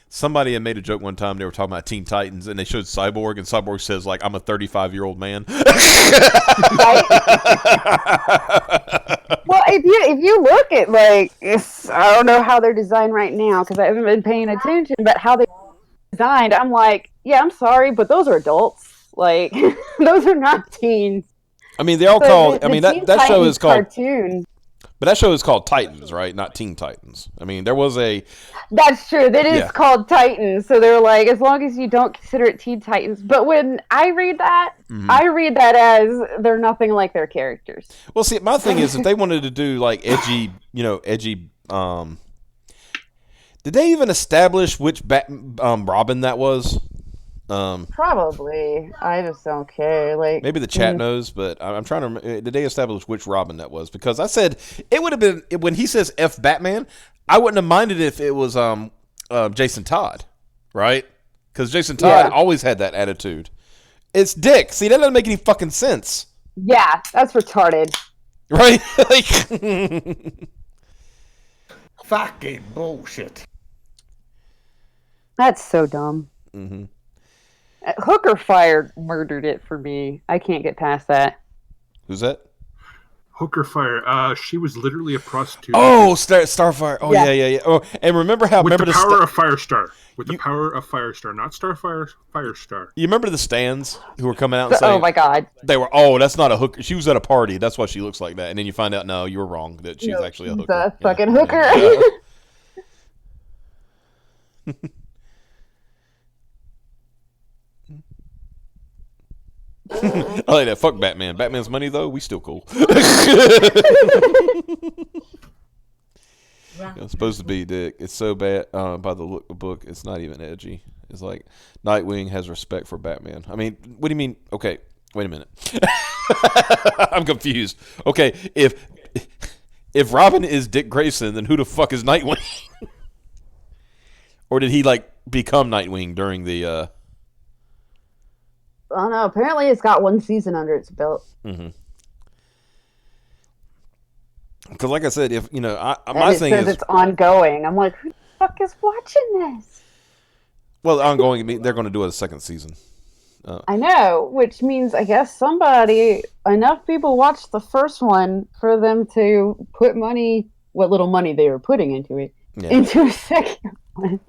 Somebody had made a joke one time. They were talking about Teen Titans, and they showed Cyborg, and Cyborg says, I'm a 35-year-old man. Well, if you look at, I don't know how they're designed right now, because I haven't been paying attention, but how they're designed, I'm like, yeah, I'm sorry, but those are adults. Those are not teens. I mean, they're all called... that show is called... Cartoon. But that show is called Titans, right? Not Teen Titans. I mean, there was a... That's true. That is called Titans. So they're like, as long as you don't consider it Teen Titans. But when I read that, I read that as they're nothing like their characters. Well, see, my thing is, if they wanted to do, edgy, Did they even establish which Robin that was? Probably. I just don't care. Like maybe the chat knows, but I'm trying to remember. Did they establish which Robin that was? Because I said it would have been when he says F Batman. I wouldn't have minded if it was Jason Todd, right? Because Jason Todd always had that attitude. It's Dick. See, that doesn't make any fucking sense. Yeah, that's retarded. Right? Fucking bullshit. That's so dumb. Mm-hmm. Hooker Fire murdered it for me. I can't get past that. Who's that? Hooker Fire. She was literally a prostitute. Oh, Starfire. Oh, yeah. Oh, and remember how... With remember the power of Firestar. With the power of Firestar. Not Starfire, Firestar. You remember the stands who were coming out and saying... Oh, my God. They were, that's not a hooker. She was at a party. That's why she looks like that. And then you find out, no, you were wrong. That she's actually a hooker. A fucking hooker. Yeah. I like that. Fuck Batman. Batman's money, though, we still cool. It's supposed to be Dick. It's so bad by the look of the book. It's not even edgy. It's like Nightwing has respect for Batman. I mean, what do you mean? Okay, wait a minute. I'm confused. Okay, if Robin is Dick Grayson, then who the fuck is Nightwing? Or did he become Nightwing during the? I don't know. Apparently, it's got one season under its belt. Mm-hmm. Because, like I said, if my thing is it's ongoing. I'm like, who the fuck is watching this? Well, ongoing. They're going to do a second season. I know, which means I guess enough people watched the first one for them to put money, what little money they were putting into it, into a second one.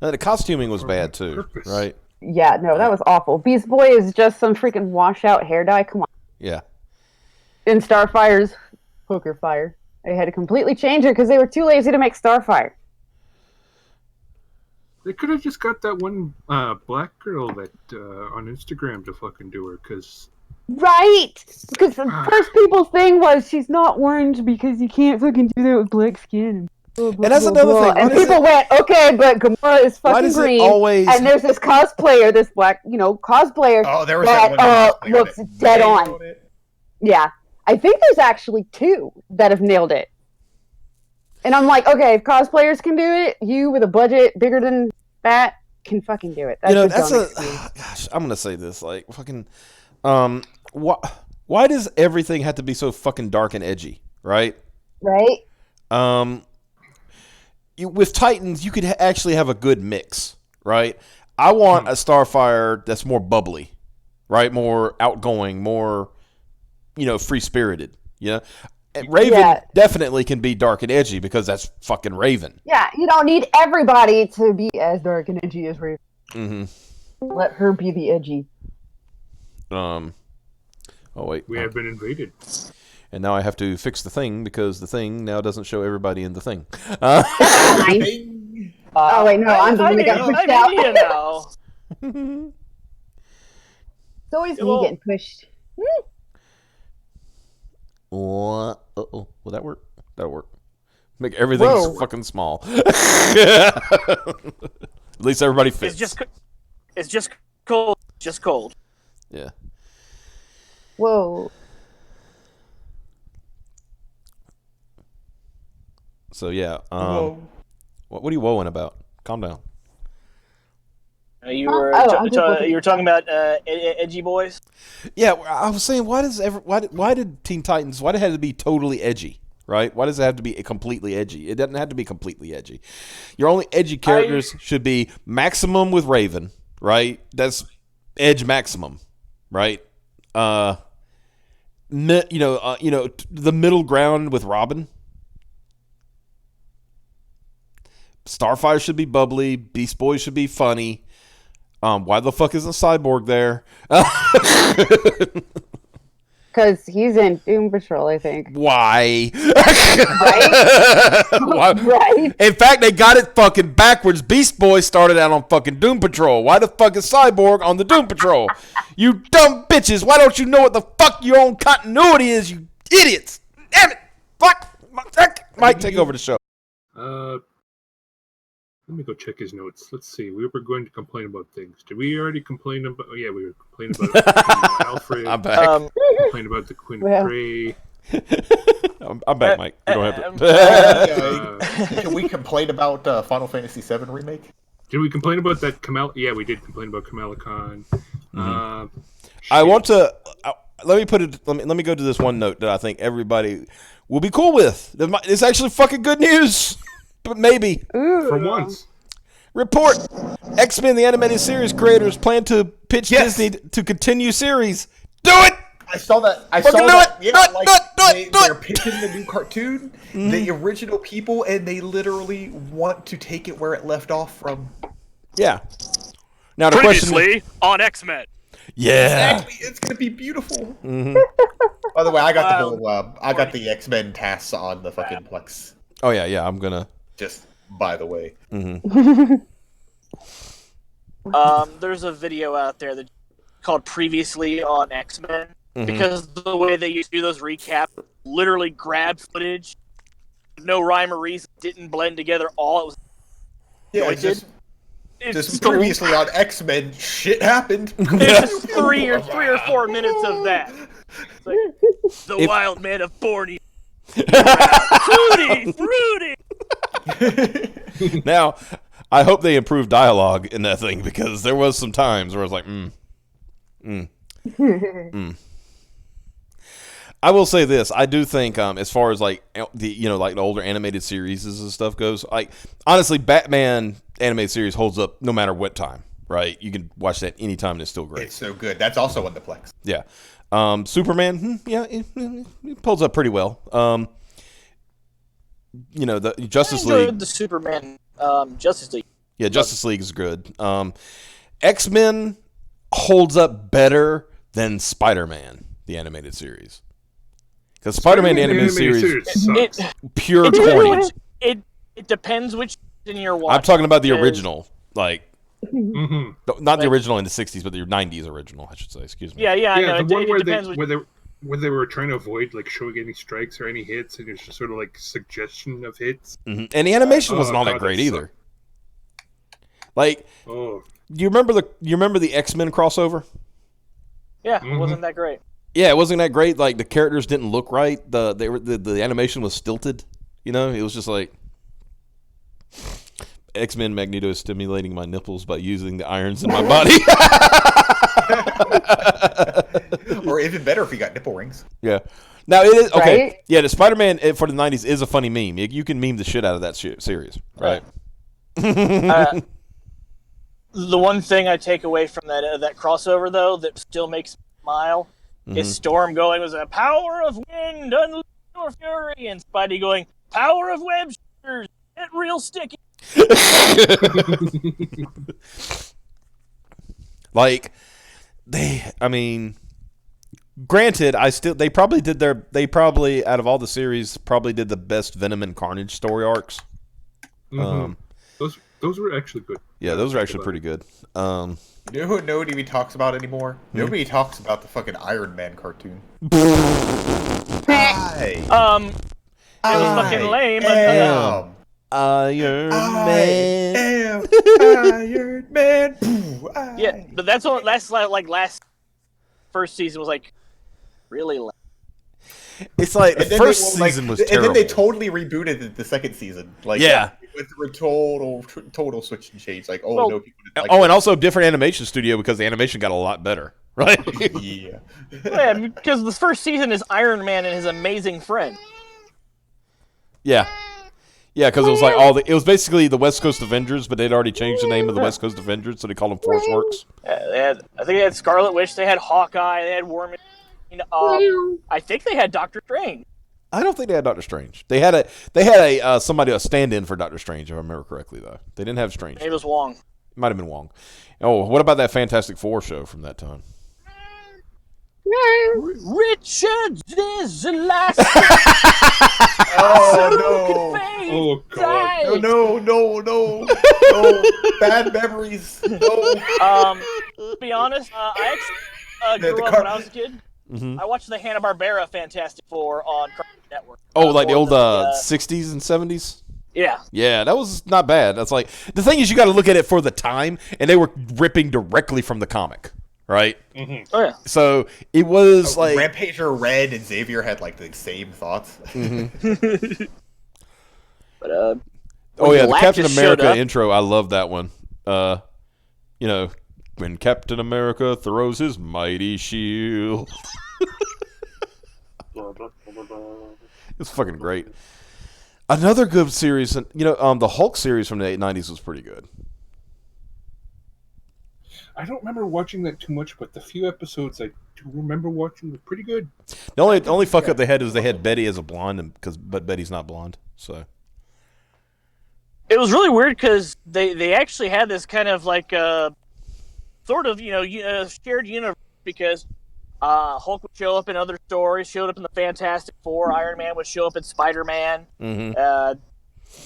The costuming was bad too, right? Yeah, no, that was awful. Beast Boy is just some freaking washout hair dye. Come on. Yeah. In Starfire's Hooker Fire, they had to completely change it because they were too lazy to make Starfire. They could have just got that one black girl that on Instagram to fucking do her, because... Right! Because the first people's thing was she's not orange because you can't fucking do that with black skin. Blah, blah, and that's another thing. And people went, okay, but Gamora is fucking green. And there's this cosplayer, this black, cosplayer there was that looks dead on. Yeah. I think there's actually 2 that have nailed it. And I'm like, okay, if cosplayers can do it, you with a budget bigger than that can fucking do it. Gosh, I'm gonna say this, why does everything have to be so fucking dark and edgy, right? Right. With Titans, you could actually have a good mix, right? I want a Starfire that's more bubbly, right? More outgoing, more, free-spirited, And Raven definitely can be dark and edgy because that's fucking Raven. Yeah, you don't need everybody to be as dark and edgy as Raven. Mm-hmm. Let her be the edgy. Oh, wait. We have been invaded. And now I have to fix the thing because the thing now doesn't show everybody in the thing. Oh, wait, no, I'm the one that got pushed out. It's always me getting pushed. What? Uh-oh. Will that work? That'll work. Make everything fucking small. At least everybody fits. It's just cold. Just cold. Yeah. Whoa. So yeah, what are you woeing about? Calm down. You were talking about edgy boys. Yeah, I was saying, why did Teen Titans? Why did it have to be totally edgy? Right? Why does it have to be completely edgy? It doesn't have to be completely edgy. Your only edgy characters should be Maximum with Raven, right? That's edge maximum, right? The middle ground with Robin. Starfire should be bubbly. Beast Boy should be funny. Why the fuck isn't Cyborg there? Because he's in Doom Patrol, I think. Why? Right? Why? Right? In fact, they got it fucking backwards. Beast Boy started out on fucking Doom Patrol. Why the fuck is Cyborg on the Doom Patrol? You dumb bitches. Why don't you know what the fuck your own continuity is, you idiots? Damn it. Fuck. Mike, take over the show. Let me go check his notes. Let's see. We were going to complain about things. Did we already complain about? Oh yeah, we were complaining about Alfred. I'm back. Complained about the Queen of Prey. I'm back, Mike. You don't have to. Can we complain about Final Fantasy VII Remake? Did we complain about that Kamala? Yeah, we did complain about Kamala Khan. I want to. Let me put it. Let me go to this one note that I think everybody will be cool with. It's actually fucking good news, but maybe for once. Report: X-Men the animated series creators plan to pitch Disney to continue series. Do it. I saw that. They're pitching the new cartoon, the original people, and they literally want to take it where it left off from. Yeah. Now the previously on X-Men. Yeah. Exactly. It's gonna be beautiful. By the way, I got the whole. I got the X-Men tasks on the fucking Plex. Oh yeah. I'm gonna. Just by the way. There's a video out there that called "Previously on X-Men." Because the way they used to do those recaps, literally grabbed footage, no rhyme or reason, didn't blend together. All it was. Yeah, just previously on X-Men, shit happened. It's just three or 4 minutes of that. It's like, the wild man of Borneo. Fruity. Now, I hope they improve dialogue in that thing because there was some times where I was like, I will say this: I do think, as far as like the like the older animated series and stuff goes, like honestly, Batman animated series holds up no matter what time. Right? You can watch that anytime and it's still great. It's so good. That's also on the Plex. Yeah. Superman, it pulls up pretty well. The Justice League. The Superman, Justice League. Yeah, Justice League is good. X-Men holds up better than Spider-Man, the animated series. Because Spider-Man animated series sucks. Pure corny. It depends which in you're watching. I'm talking about the original, like not the original in the '60s, but the '90s original, I should say. Excuse me. Yeah, I know. The one where they were trying to avoid like showing any strikes or any hits, and it's just sort of like suggestion of hits. And the animation wasn't all that great either. Like, you remember the X-Men crossover? Yeah, it wasn't that great. Yeah, it wasn't that great. Like the characters didn't look right. The animation was stilted. It was just like X-Men Magneto is stimulating my nipples by using the irons in my body. Or even better if you got nipple rings. Yeah. Now it is okay. Right? Yeah, the Spider-Man for the '90s is a funny meme. You can meme the shit out of that series, right? The one thing I take away from that crossover though that still makes me smile is Storm going was a power of wind, unleash your fury, and Spidey going power of web shooters, get real sticky. Like granted, they probably out of all the series probably did the best Venom and Carnage story arcs. Those were actually good. Yeah, those are actually pretty good. You know who nobody talks about anymore? Nobody talks about the fucking Iron Man cartoon. It was fucking lame. Iron Man. Iron Man. Yeah, but that's like last first season was like really lame. It's like the first season was terrible. And then they totally rebooted the second season. Like, yeah. It went through a total switch and change. Like, no, people didn't like and also different animation studio because the animation got a lot better, right? Yeah. Yeah, because the first season is Iron Man and his amazing friend. Yeah. Yeah, because it was like it was basically the West Coast Avengers, but they'd already changed the name of the West Coast Avengers, so they called them Force Works. Yeah, I think they had Scarlet Witch, they had Hawkeye, they had War Machine. I think they had Doctor Strange. I don't think they had Doctor Strange. They had a stand-in for Doctor Strange, if I remember correctly, though. They didn't have Strange. It was Wong. It might have been Wong. Oh, what about that Fantastic Four show from that time? Richard is the last. Oh no! Oh god! No! Bad memories. No. To be honest, I actually grew up when I was a kid. Mm-hmm. I watched the Hanna-Barbera Fantastic Four on Cartoon Network. Oh, like the old 60s and 70s? Yeah, that was not bad. That's like the thing is you got to look at it for the time, and they were ripping directly from the comic, right? Mm-hmm. Oh yeah. So it was like Rampager Red and Xavier had like the same thoughts. Mm-hmm. But oh yeah, the Galactus Captain showed America up- intro. I love that one. You know, when Captain America throws his mighty shield. It's fucking great. Another good series, you know, the Hulk series from the 90s was pretty good. I don't remember watching that too much, but the few episodes I do remember watching were pretty good. The only fuck up they had was they had Betty as a blonde, but Betty's not blonde, so. It was really weird because they actually had this kind of like sort of shared universe because Hulk would show up in other stories, showed up in the Fantastic Four, Iron Man would show up in Spider-Man,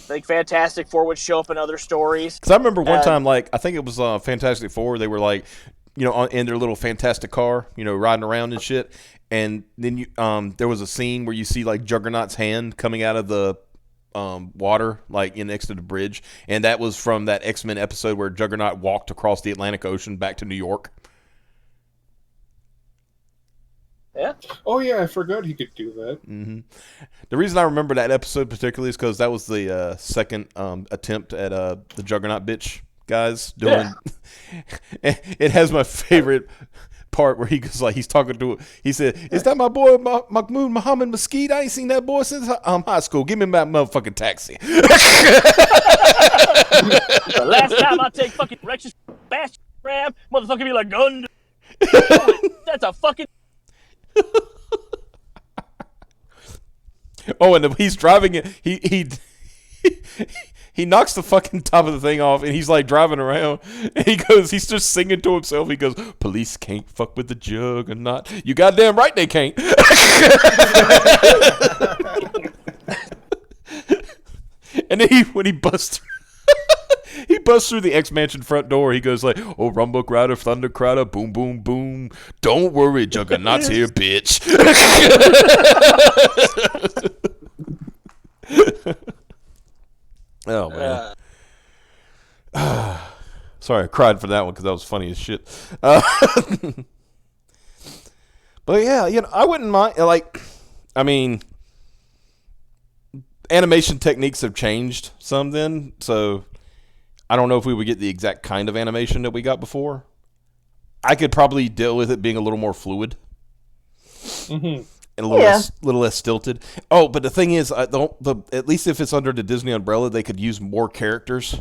like Fantastic Four would show up in other stories. Because I remember one time, like, I think it was Fantastic Four, they were like, you know, in their little Fantastic car, you know, riding around and shit, and then there was a scene where you see like Juggernaut's hand coming out of the water, like next to the bridge, and that was from that X-Men episode where Juggernaut walked across the Atlantic Ocean back to New York. Yeah. Oh yeah, I forgot he could do that. Mm-hmm. The reason I remember that episode particularly is because that was the second attempt at the Juggernaut bitch guys doing. Yeah. It has my favorite part where he goes like he's talking to. He said, "Is that my boy Mahmoud Muhammad Mesquite? I ain't seen that boy since high school. Give me my motherfucking taxi." The last time I take fucking directions from Bastion Crab, motherfucker be like, gun. That's a fucking. Oh, and he's driving it. He knocks the fucking top of the thing off, and he's like driving around, and he's just singing to himself. He goes, "Police can't fuck with the Juggernaut. You goddamn right they can't." And then when he busts. He busts through the X-Mansion front door. He goes like, "Oh, Rumble Crowder, Thunder Crowder, boom, boom, boom. Don't worry, Juggernaut's here, bitch." Oh, man. Sorry, I cried for that one because that was funny as shit. But yeah, you know, I wouldn't mind. Like, I mean, animation techniques have changed some then, so I don't know if we would get the exact kind of animation that we got before. I could probably deal with it being a little more fluid. Mm-hmm. And a little less stilted. Oh, but the thing is, at least if it's under the Disney umbrella, they could use more characters.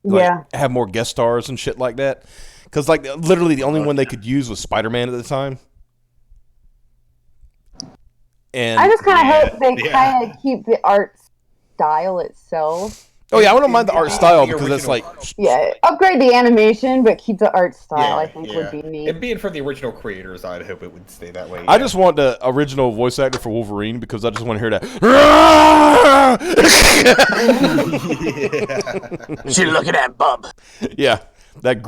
Like, have more guest stars and shit like that. Because, like, literally the only one they could use was Spider-Man at the time. And I just kind of hope they kind of keep the art style itself. Oh yeah, I wouldn't mind the art style because that's like upgrade the animation, but keep the art style. I think would be neat. And being from the original creators, I'd hope it would stay that way. I just want the original voice actor for Wolverine because I just want to hear that. She looking at Bub. Yeah, that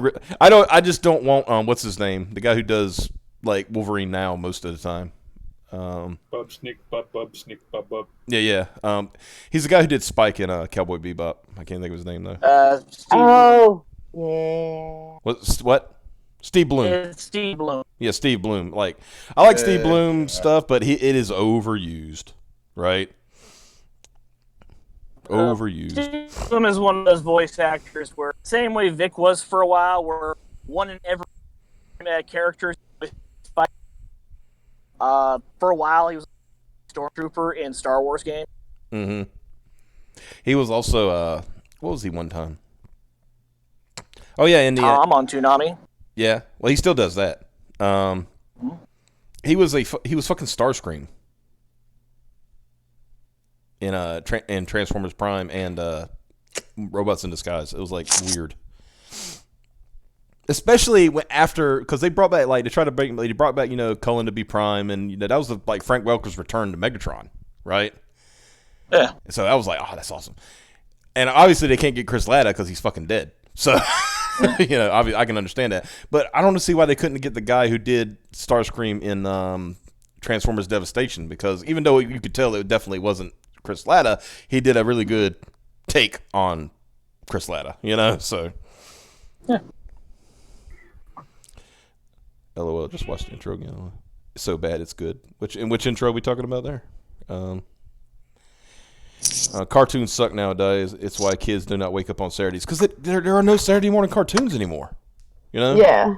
I just don't want what's his name, the guy who does like Wolverine now most of the time. Bub snick bub snick bub. Yeah. He's the guy who did Spike in Cowboy Bebop. I can't think of his name though. Yeah. What? Steve Bloom. Steve Bloom. Yeah, Steve Bloom. Like I like Steve Bloom stuff, but it is overused, right? Overused. Steve Bloom is one of those voice actors where same way Vic was for a while, where one in every character. For a while, he was a stormtrooper in Star Wars games. Mm-hmm. He was also what was he one time? Oh yeah, in the Tom on Toonami. Yeah, well, he still does that. He was fucking Starscream in Transformers Prime and Robots in Disguise. It was like weird. Especially because they brought back they brought back Cullen to be Prime, and that was like Frank Welker's return to Megatron, right? Yeah. So I was like, oh, that's awesome. And obviously they can't get Chris Latta because he's fucking dead. So obviously I can understand that, but I don't see why they couldn't get the guy who did Starscream in Transformers Devastation, because even though you could tell it definitely wasn't Chris Latta, he did a really good take on Chris Latta, so. Yeah. LOL, just watched the intro again. It's so bad, it's good. Which intro are we talking about there? Cartoons suck nowadays. It's why kids do not wake up on Saturdays. Because there are no Saturday morning cartoons anymore. Yeah.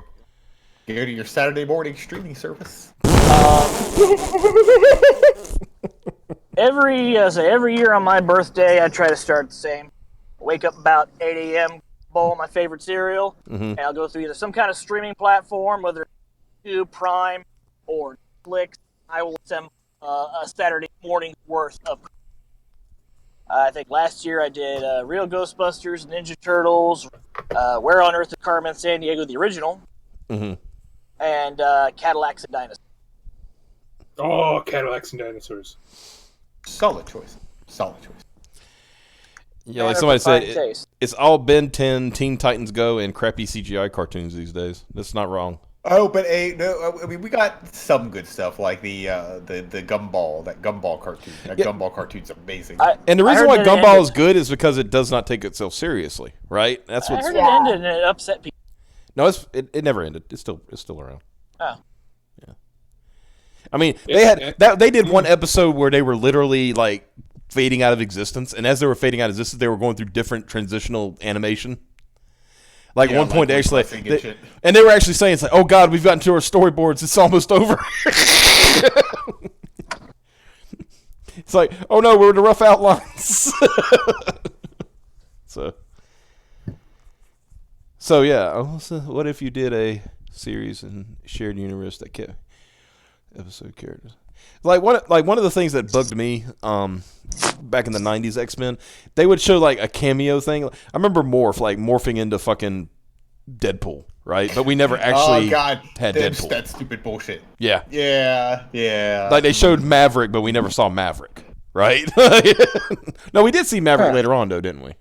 Go to your Saturday morning streaming service. Every year on my birthday, I try to start the same. Wake up about 8 a.m., bowl my favorite cereal, and I'll go through either some kind of streaming platform, whether it's YouTube, Prime, or Netflix. I will assemble a Saturday morning worth of. I think last year I did Real Ghostbusters, Ninja Turtles, Where on Earth is Carmen Sandiego, the original, and Cadillacs and Dinosaurs. Oh, Cadillacs and Dinosaurs. Solid choice. Yeah, like somebody said, it's all Ben 10, Teen Titans Go, and crappy CGI cartoons these days. That's not wrong. Oh, but no, I mean, we got some good stuff like the Gumball, that Gumball cartoon. That Gumball cartoon's amazing. And the reason why Gumball is good is because it does not take itself seriously, right? That's what's. I heard it ended and it upset people. No, it never ended. It's still around. Oh. Yeah. I mean, they did one episode where they were literally like fading out of existence, and as they were fading out of existence, they were going through different transitional animation. Like at one point, they were actually saying, "It's like, oh God, we've gotten to our storyboards. It's almost over." It's like, oh no, we're in the rough outlines. So yeah. What if you did a series in shared universe that kept episode characters? Like one of the things that bugged me back in the 90s X-Men, they would show like a cameo thing. I remember morphing into fucking Deadpool, right? But we never actually had Deadpool. That stupid bullshit. Yeah. Yeah. Like they showed Maverick, but we never saw Maverick, right? No, we did see Maverick later on though, didn't we?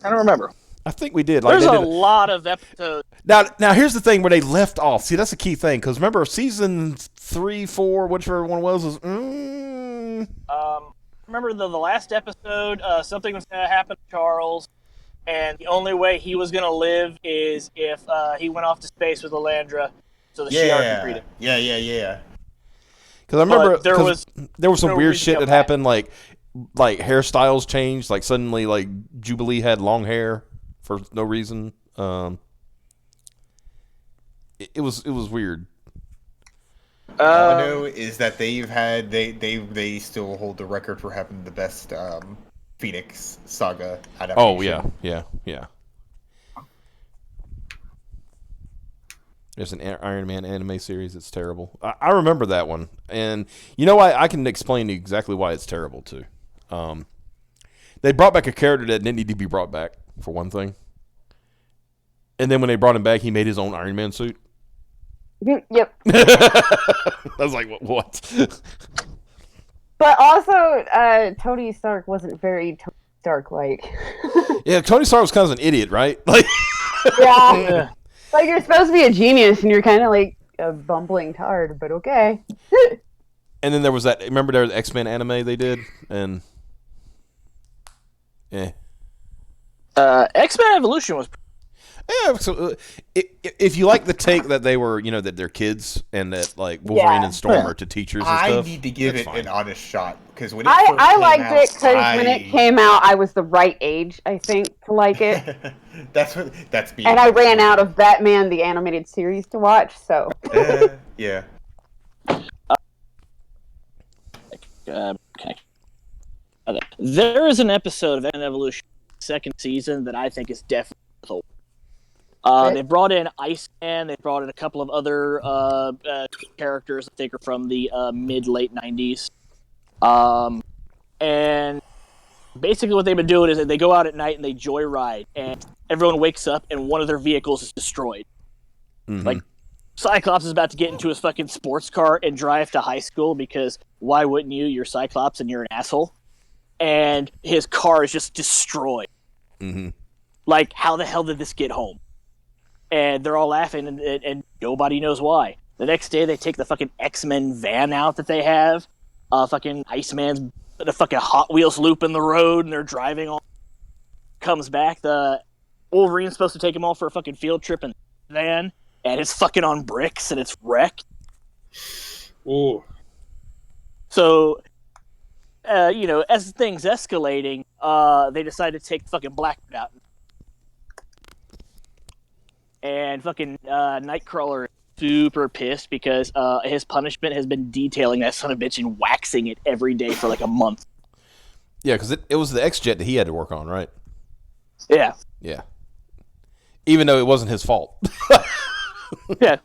I don't remember. I think we did. There's a lot of episodes. Now here's the thing where they left off. See, that's a key thing because remember season 3, 4, whichever one was. Remember the last episode? Something was going to happen to Charles, and the only way he was going to live is if he went off to space with Lilandra, so that Shi'ar could breed him. Yeah. Because I remember there was some no weird reason shit to that happened, like hairstyles changed. Like suddenly, like Jubilee had long hair for no reason. It was weird. All I know is that they still hold the record for having the best Phoenix Saga adaptation. Oh yeah. There's an Iron Man anime series that's terrible. I remember that one, and you know why? I can explain exactly why it's terrible too. They brought back a character that didn't need to be brought back for one thing, and then when they brought him back, he made his own Iron Man suit. Yep. I was like, what? But also, Tony Stark wasn't very Tony Stark-like. Yeah, Tony Stark was kind of an idiot, right? Like, yeah. Like, you're supposed to be a genius, and you're kind of like a bumbling tard, but okay. And then there was that, remember there was X-Men anime they did? And, X-Men Evolution was... Yeah, so if you like the take that they were, that they're kids and that like Wolverine and Storm are to teachers and stuff. I need to give it an honest shot because when I liked it because when it came out, I was the right age, I think, to like it. that's me. And I ran out of Batman the animated series to watch, so. Yeah. There is an episode of X-Men Evolution second season that I think is definitely. They brought in Iceman. They brought in a couple of other characters I think are from the mid-late 90s. And basically what they've been doing is that they go out at night and they joyride, and everyone wakes up and one of their vehicles is destroyed. Mm-hmm. Like, Cyclops is about to get into his fucking sports car and drive to high school because why wouldn't you? You're Cyclops and you're an asshole. And his car is just destroyed. Mm-hmm. Like, how the hell did this get home? And they're all laughing, and nobody knows why. The next day, they take the fucking X-Men van out that they have, Fucking Iceman's in a fucking Hot Wheels loop in the road, and they're driving on. Comes back, the Wolverine's supposed to take him all for a fucking field trip in the van, and it's fucking on bricks, and it's wrecked. Oh. So, as things escalating, they decide to take fucking Blackbird out. And fucking Nightcrawler is super pissed because his punishment has been detailing that son of a bitch and waxing it every day for like a month. Yeah, because it was the X-Jet that he had to work on, right? Yeah. Yeah. Even though it wasn't his fault. Yeah.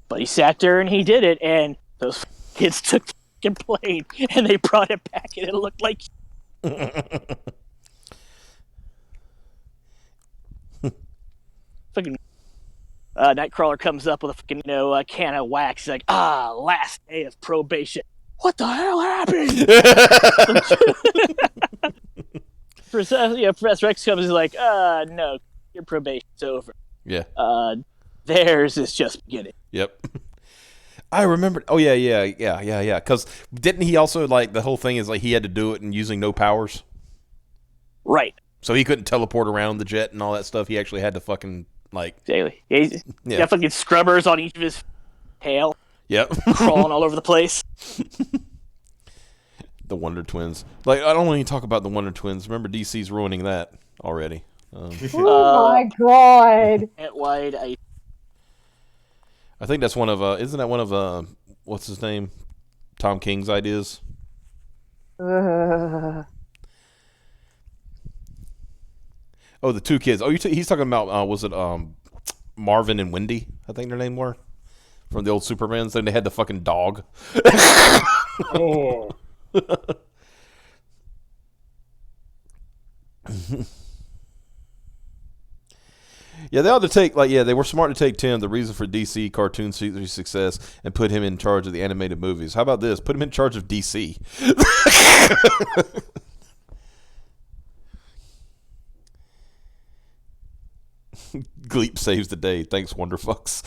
But he sat there and he did it, and those kids took the fucking plane and they brought it back, and it looked like fucking Nightcrawler comes up with a fucking can of wax. He's like, last day of probation. What the hell happened? Professor X comes and is like, no, your probation's over. Yeah. Theirs is just beginning. Yep. I remember. Oh, yeah. Because didn't he also, like, the whole thing is, like, he had to do it and using no powers? Right. So he couldn't teleport around the jet and all that stuff. He actually had to fucking, like... Exactly. He's got fucking scrubbers on each of his tail. Yep. Crawling all over the place. The Wonder Twins. Like, I don't want to talk about the Wonder Twins. Remember, DC's ruining that already. Oh my god. At Wide, I think that's one of, isn't that one of, what's his name? Tom King's ideas? Oh, the two kids. Oh, he's talking about, was it, Marvin and Wendy, I think their name were? From the old Supermans. Then they had the fucking dog. Oh. Yeah, they ought to take, they were smart to take Tim, the reason for DC cartoon series success, and put him in charge of the animated movies. How about this? Put him in charge of DC. Gleep saves the day. Thanks, Wonderfucks.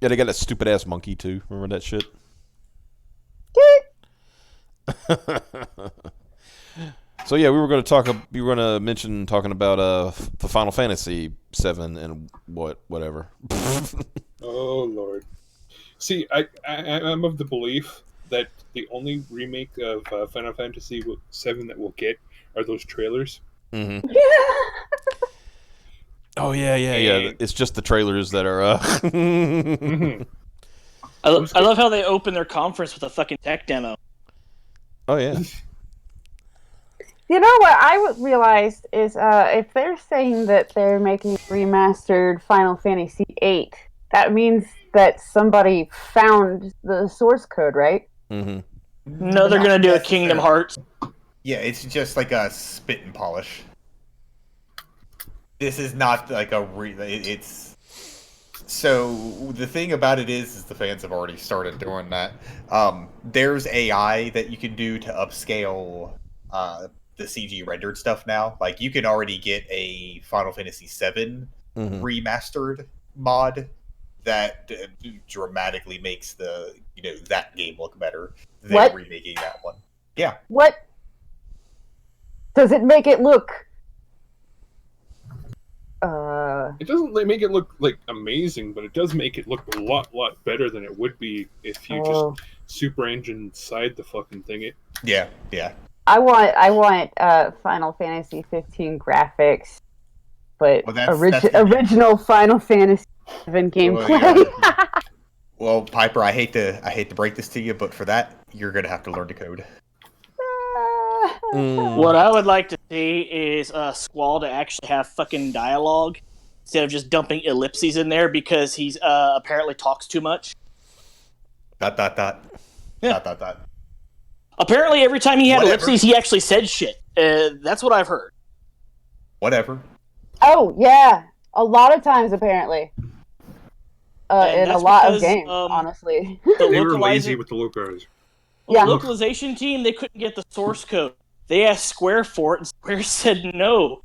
Yeah, they got that stupid ass monkey too. Remember that shit? So yeah, we were going to mention talking about the Final Fantasy VII and whatever. Oh Lord. See, I'm of the belief that the only remake of Final Fantasy VII that we'll get are those trailers. Mm-hmm. Oh yeah. It's just the trailers that are. Mm-hmm. I love how they open their conference with a fucking tech demo. Oh yeah. You know what I realized is if they're saying that they're making remastered Final Fantasy VIII, that means that somebody found the source code, right? Mm-hmm. No, they're going to do a Kingdom Hearts. Yeah, it's just like a spit and polish. This is not like it's... So, the thing about it is the fans have already started doing that. There's AI that you can do to upscale the CG rendered stuff now. Like, you can already get a Final Fantasy VII remastered mod that dramatically makes that game look better than remaking that one. Yeah. What? Does it make it look... It doesn't make it look like amazing, but it does make it look a lot better than it would be if you just super engine side the fucking thing. Yeah. I want Final Fantasy 15 graphics, but original Final Fantasy 7 gameplay. Well, Piper, I hate to break this to you, but for that, you're gonna have to learn to code. What I would like to see is Squall to actually have fucking dialogue instead of just dumping ellipses in there because he's apparently talks too much. ... Yeah. ... Apparently, every time he had ellipses, he actually said shit. That's what I've heard. Whatever. Oh yeah, a lot of times apparently. In a lot of games, honestly. They were lazy with the localization. The localization team, they couldn't get the source code. They asked Square for it, and Square said no.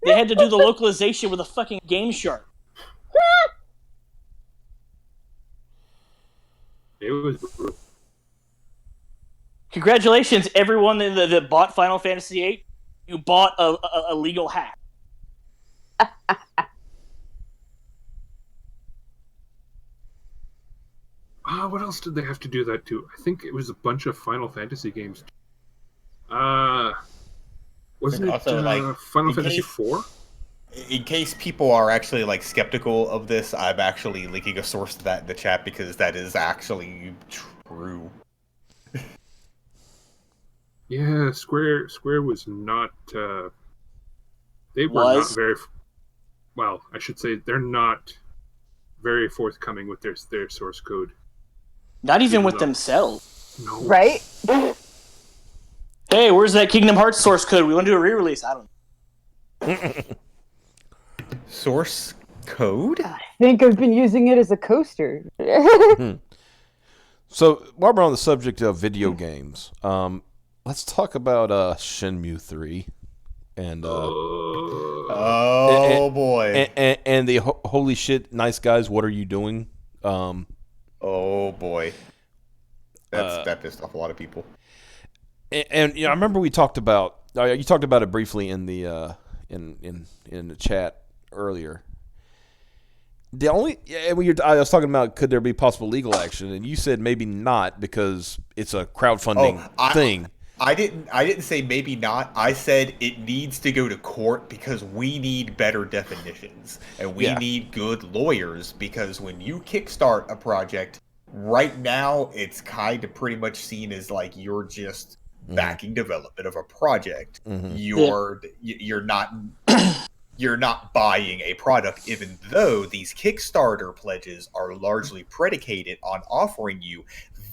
They had to do the localization with a fucking Game Shark. It was brutal. Congratulations, everyone that bought Final Fantasy VIII. You bought a legal hack. What else did they have to do that to? I think it was a bunch of Final Fantasy games. Wasn't it also, Final Fantasy IV? In case people are actually skeptical of this, I'm actually linking a source to that in the chat because that is actually true. Yeah, Square was not. They were not very. Well, I should say they're not very forthcoming with their source code. Not even with themselves. No. Right? Hey, where's that Kingdom Hearts source code? We want to do a re-release. I don't know. Source code? I think I've been using it as a coaster. So, while we're on the subject of video games, let's talk about Shenmue 3. And, boy. And the holy shit, nice guys, what are you doing? Oh, boy. That pissed off a lot of people. And I remember we talked about you talked about it briefly in the in the chat earlier. I was talking about could there be possible legal action, and you said maybe not because it's a crowdfunding thing. I didn't say maybe not. I said it needs to go to court because we need better definitions and we need good lawyers, because when you kickstart a project right now, it's kind of pretty much seen as you're just backing development of a project. You're not buying a product, even though these Kickstarter pledges are largely predicated on offering you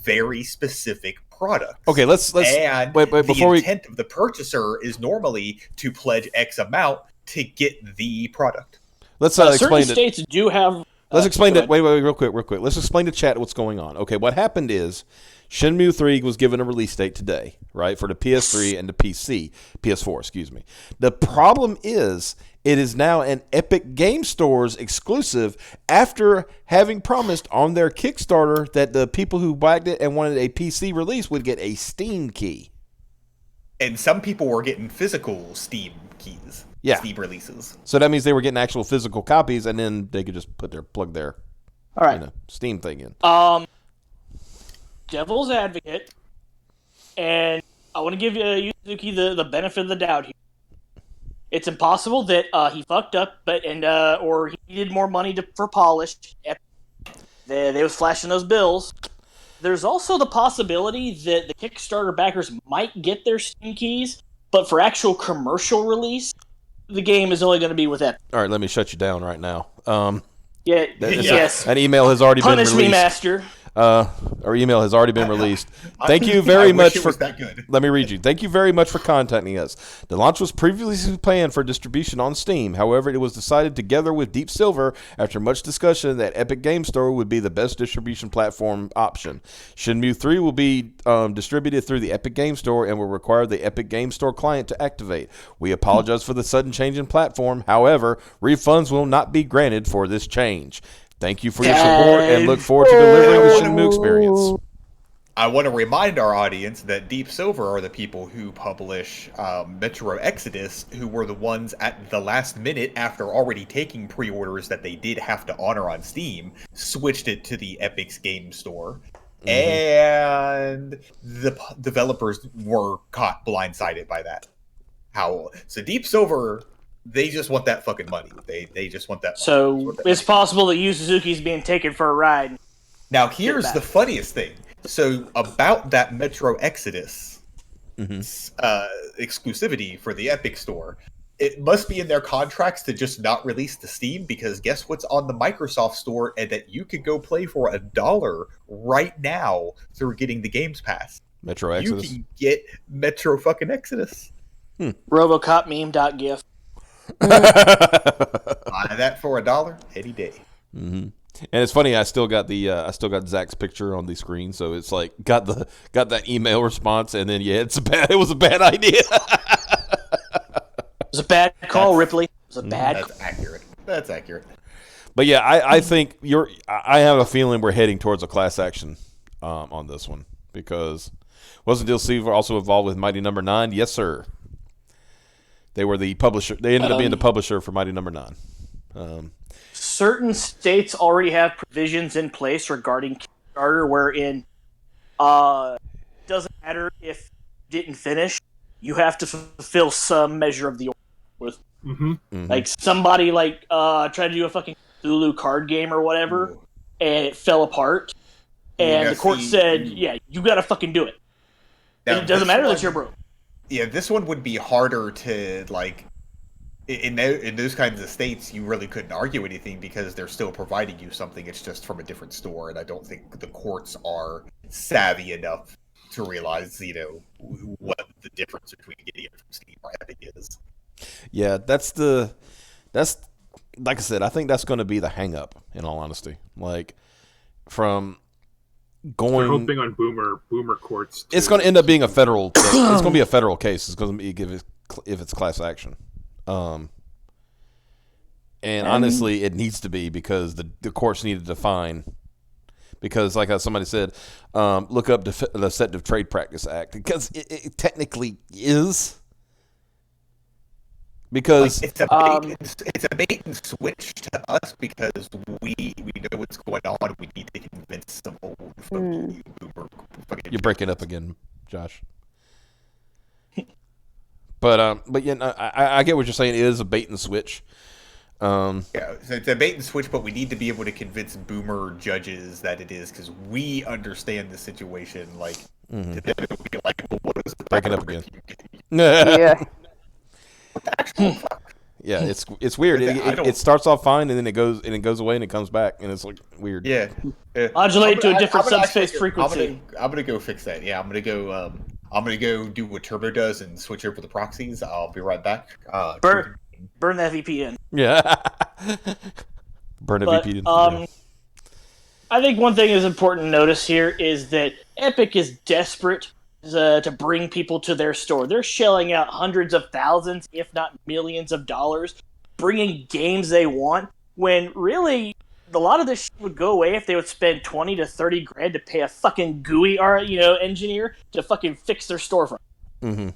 very specific products. Okay, let's and wait before the intent of the purchaser is normally to pledge X amount to get the product. Let's certain explain states do have. Let's explain that. Wait, real quick. Let's explain to chat what's going on. Okay, what happened is Shenmue 3 was given a release date today, right, for the PS3 and the PS4, excuse me. The problem is it is now an Epic Game Store's exclusive after having promised on their Kickstarter that the people who backed it and wanted a PC release would get a Steam key. And some people were getting physical Steam keys. Yeah. Steam releases. So that means they were getting actual physical copies, and then they could just plug their Steam thing in. Devil's advocate, and I want to give Yuzuki the benefit of the doubt here. It's impossible that he fucked up, or he needed more money for polish. They was flashing those bills. There's also the possibility that the Kickstarter backers might get their Steam keys, but for actual commercial release, the game is only going to be with Epic. All right, let me shut you down right now. Yes. An email has already been released. Punish me, master. Our email has already been released. Thank you very much for that good. Let me read you. Thank you very much for contacting us. The launch was previously planned for distribution on Steam. However, it was decided together with Deep Silver after much discussion that Epic Game Store would be the best distribution platform option. Shenmue 3 will be distributed through the Epic Game Store and will require the Epic Game Store client to activate. We apologize for the sudden change in platform. However, refunds will not be granted for this change. Thank you for your support and look forward to delivering the Shenmue experience. I want to remind our audience that Deep Silver are the people who publish Metro Exodus, who were the ones at the last minute, after already taking pre-orders that they did have to honor on Steam, switched it to the Epic's Game Store. And the developers were caught blindsided by that. So Deep Silver, they just want that fucking money. They just want that. So it's possible that Yu Suzuki's being taken for a ride. Now here's the funniest thing. So about that Metro Exodus exclusivity for the Epic Store, it must be in their contracts to just not release to Steam, because guess what's on the Microsoft Store and that you could go play for $1 right now through getting the Games Pass. Metro Exodus. You can get Metro fucking Exodus. Robocop meme.gif. Buy that for $1 any day. And it's funny, I still got Zach's picture on the screen, so it's like got that email response, and then it was a bad idea. It was a bad call, Ripley. It was a bad. That's accurate. But yeah, I think I have a feeling we're heading towards a class action on this one, because wasn't DLC also involved with Mighty Number 9? Yes, sir. They were the publisher. They ended up being the publisher for Mighty Number 9. Certain states already have provisions in place regarding Kickstarter, wherein doesn't matter if you didn't finish, you have to fulfill some measure of the order. Like somebody tried to do a fucking Cthulhu card game or whatever, and it fell apart, and the court said, "Yeah, you gotta fucking do it." And it doesn't matter that you're broke. Yeah, this one would be harder to like. In those kinds of states, you really couldn't argue anything because they're still providing you something. It's just from a different store, and I don't think the courts are savvy enough to realize, what the difference between getting it from Steam or Epic is. Yeah, that's like I said. I think that's going to be the hang-up. In all honesty, like from going, they're hoping on boomer courts. It's going to end up being a federal. It's going to be a federal case. It's going to be if it's class action. And honestly, it needs to be because the courts need to define. Because, like somebody said, look up the Deceptive Trade Practice Act, because it technically is. Because it's a bait and switch to us because we know what's going on. We need to convince some old funky boomer. You're breaking up again, Josh. But yeah, I get what you're saying. It is a bait and switch. Yeah, so it's a bait and switch, but we need to be able to convince boomer judges that it is because we understand the situation. Like, to them, it would be like, well, what is the breaking up again? Yeah. Yeah, it's weird. It starts off fine and then it goes away and it comes back and it's like weird. Yeah. Modulate to a different subspace frequency. I'm gonna go fix that. Yeah, I'm gonna go do what Turbo does and switch over the proxies. I'll be right back. Burn that VPN. Yeah. Burn a VPN. I think one thing is important to notice here is that Epic is desperate to bring people to their store. They're shelling out hundreds of thousands, if not millions of dollars, bringing games they want, when really a lot of this shit would go away if they would spend 20 to 30 grand to pay a fucking GUI engineer to fucking fix their storefront. Mm-hmm.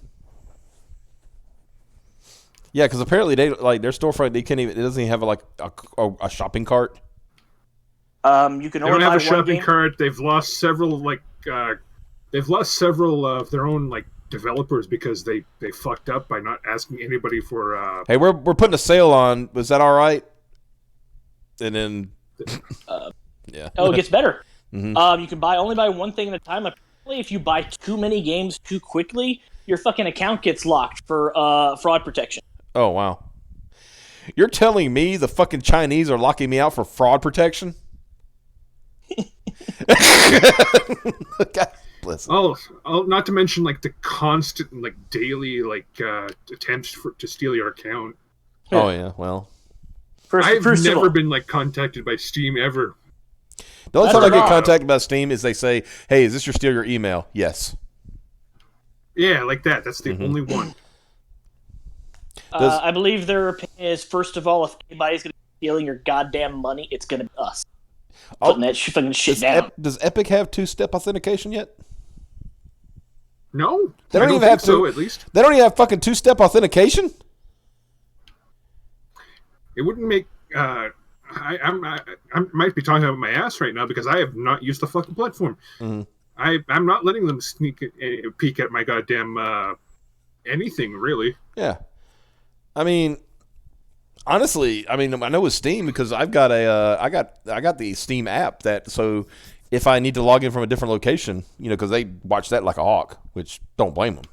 Yeah, because apparently their storefront, it doesn't even have a shopping cart. You can only don't have buy a shopping game. cart. They've lost several of their own developers because they fucked up by not asking anybody for. Hey, we're putting a sale on. Was that all right? And then, yeah. Oh, it gets better. Mm-hmm. You can only buy one thing at a time. Apparently, if you buy too many games too quickly, your fucking account gets locked for fraud protection. Oh wow! You're telling me the fucking Chinese are locking me out for fraud protection? God bless them. Oh, not to mention the constant daily attempts to steal your account. Oh yeah, well, I've never been contacted by Steam ever. The only time I get contacted by Steam is they say, "Hey, is this your email?" Yes. Yeah, like that. That's the only one. I believe their opinion is, first of all, if anybody's going to be stealing your goddamn money, it's going to be us. Putting that fucking shit down. Does Epic have two-step authentication yet? No, they don't even have so. At least they don't even have fucking two-step authentication. It wouldn't make. I might be talking about my ass right now because I have not used the fucking platform. Mm-hmm. I'm not letting them sneak a peek at my goddamn anything really. Yeah, I mean, honestly, I know with Steam because I've got I got the Steam app so if I need to log in from a different location, because they watch that like a hawk, which don't blame them,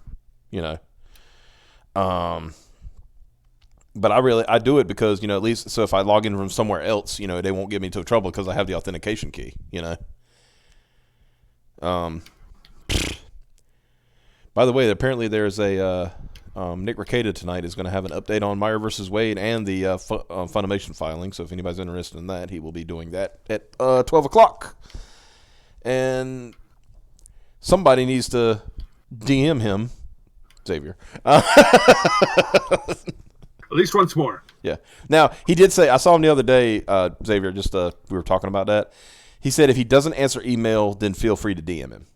But I do it because at least so if I log in from somewhere else, they won't get me into trouble because I have the authentication key, By the way, apparently there's a Nick Rekieta tonight is going to have an update on Meyer versus Wade and the Funimation filing. So if anybody's interested in that, he will be doing that at 12 o'clock. And somebody needs to DM him, Xavier. At least once more. Yeah. Now, he did say, I saw him the other day, Xavier, we were talking about that. He said if he doesn't answer email, then feel free to DM him.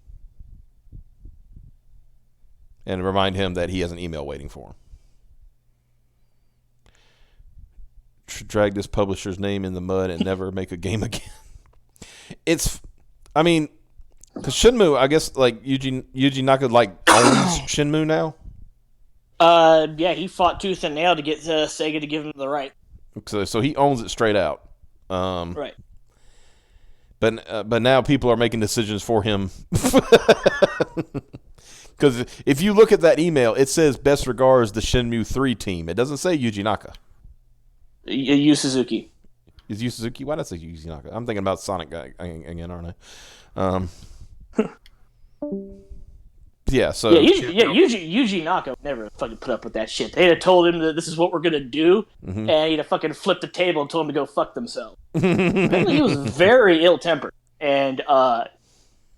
And remind him that he has an email waiting for him. Drag this publisher's name in the mud and never make a game again. Because Shenmue, I guess, like, Yuji Naka, like, owns Shenmue now? Yeah, he fought tooth and nail to get Sega to give him the right. So he owns it straight out. Right. But now people are making decisions for him. Because if you look at that email, it says best regards the Shenmue 3 team. It doesn't say Yuji Naka. Yu Suzuki. Is Yu Suzuki? Why did I say Yuji Naka? I'm thinking about Sonic guy again, aren't I? Yeah, so... Yuji Naka would never fucking put up with that shit. They'd have told him that this is what we're going to do, and he'd have fucking flipped the table and told him to go fuck themselves. Apparently he was very ill-tempered, and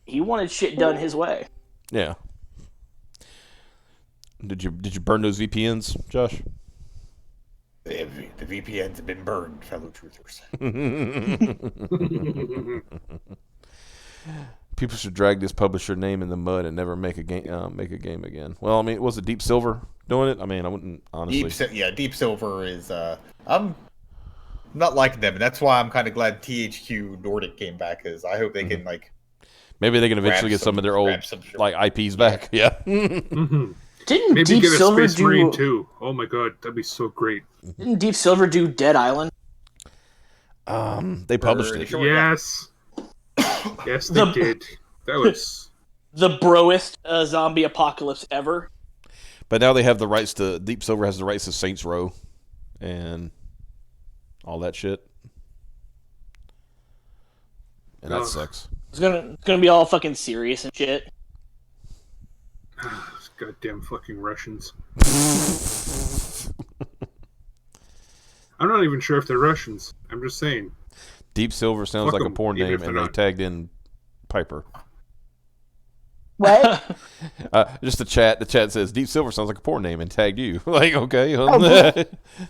he wanted shit done his way. Yeah. Did you burn those VPNs, Josh? The VPNs have been burned, fellow truthers. People should drag this publisher name in the mud and never make a game again. Well, I mean, was it Deep Silver doing it? I mean, I wouldn't honestly. Deep Silver is. I'm not liking them, and that's why I'm kind of glad THQ Nordic came back, because I hope they can maybe they can eventually get some of their old IPs back. Yeah. Didn't Maybe Deep get a Silver Space Marine too. Oh my god, that'd be so great. Didn't Deep Silver do Dead Island? They published it. Sure, yes. Yes, they did. That was the broest zombie apocalypse ever. But now they have the rights to Deep Silver has the rights to Saints Row and all that shit. And that sucks. It's gonna be all fucking serious and shit. goddamn fucking Russians. I'm not even sure if they're Russians. I'm just saying. Deep Silver sounds Fuck like a 'em, porn even name, if and they're they not. tagged in Piper. What? Just the chat. The chat says Deep Silver sounds like a porn name, and tagged you. Like, okay.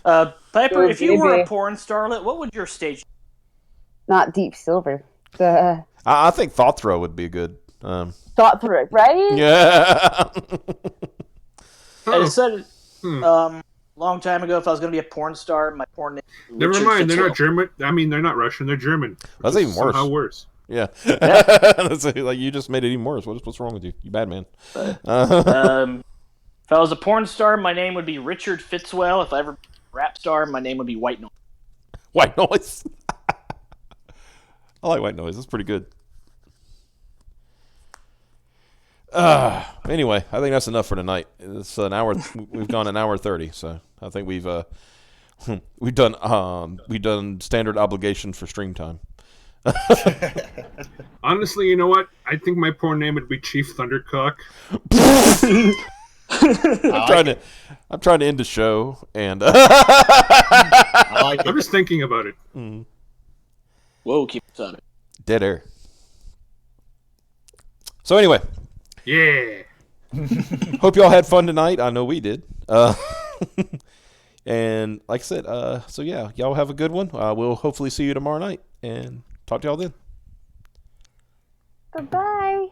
Piper, if you were a Maybe. porn starlet, what would your stage? Not Deep Silver. The I think Thought Throw would be good. thought through, right? Yeah. I said long time ago if I was going to be a porn star, my porn name. Never Richard mind, they're Fitzgerald. not German. I mean, they're not Russian. They're German. That's which even is worse. somehow worse. Yeah. That's like you just made it even worse. What's wrong with you? You bad man. If I was a porn star, my name would be Richard Fitzwell. If I ever be a rap star, my name would be White Noise. White Noise. I like White Noise. That's pretty good. Anyway, I think that's enough for tonight. It's an hour. We've gone an hour 30, so I think we've done standard obligation for stream time. Honestly, you know what? I think my porn name would be Chief Thundercock. I'm trying to end the show, and I like it. I'm just thinking about it. Whoa, keep it on it. dead air. So anyway, Yeah. hope y'all had fun tonight. I know we did. And like I said, so yeah, y'all have a good one. We'll hopefully see you tomorrow night, and talk to y'all then. Bye-bye.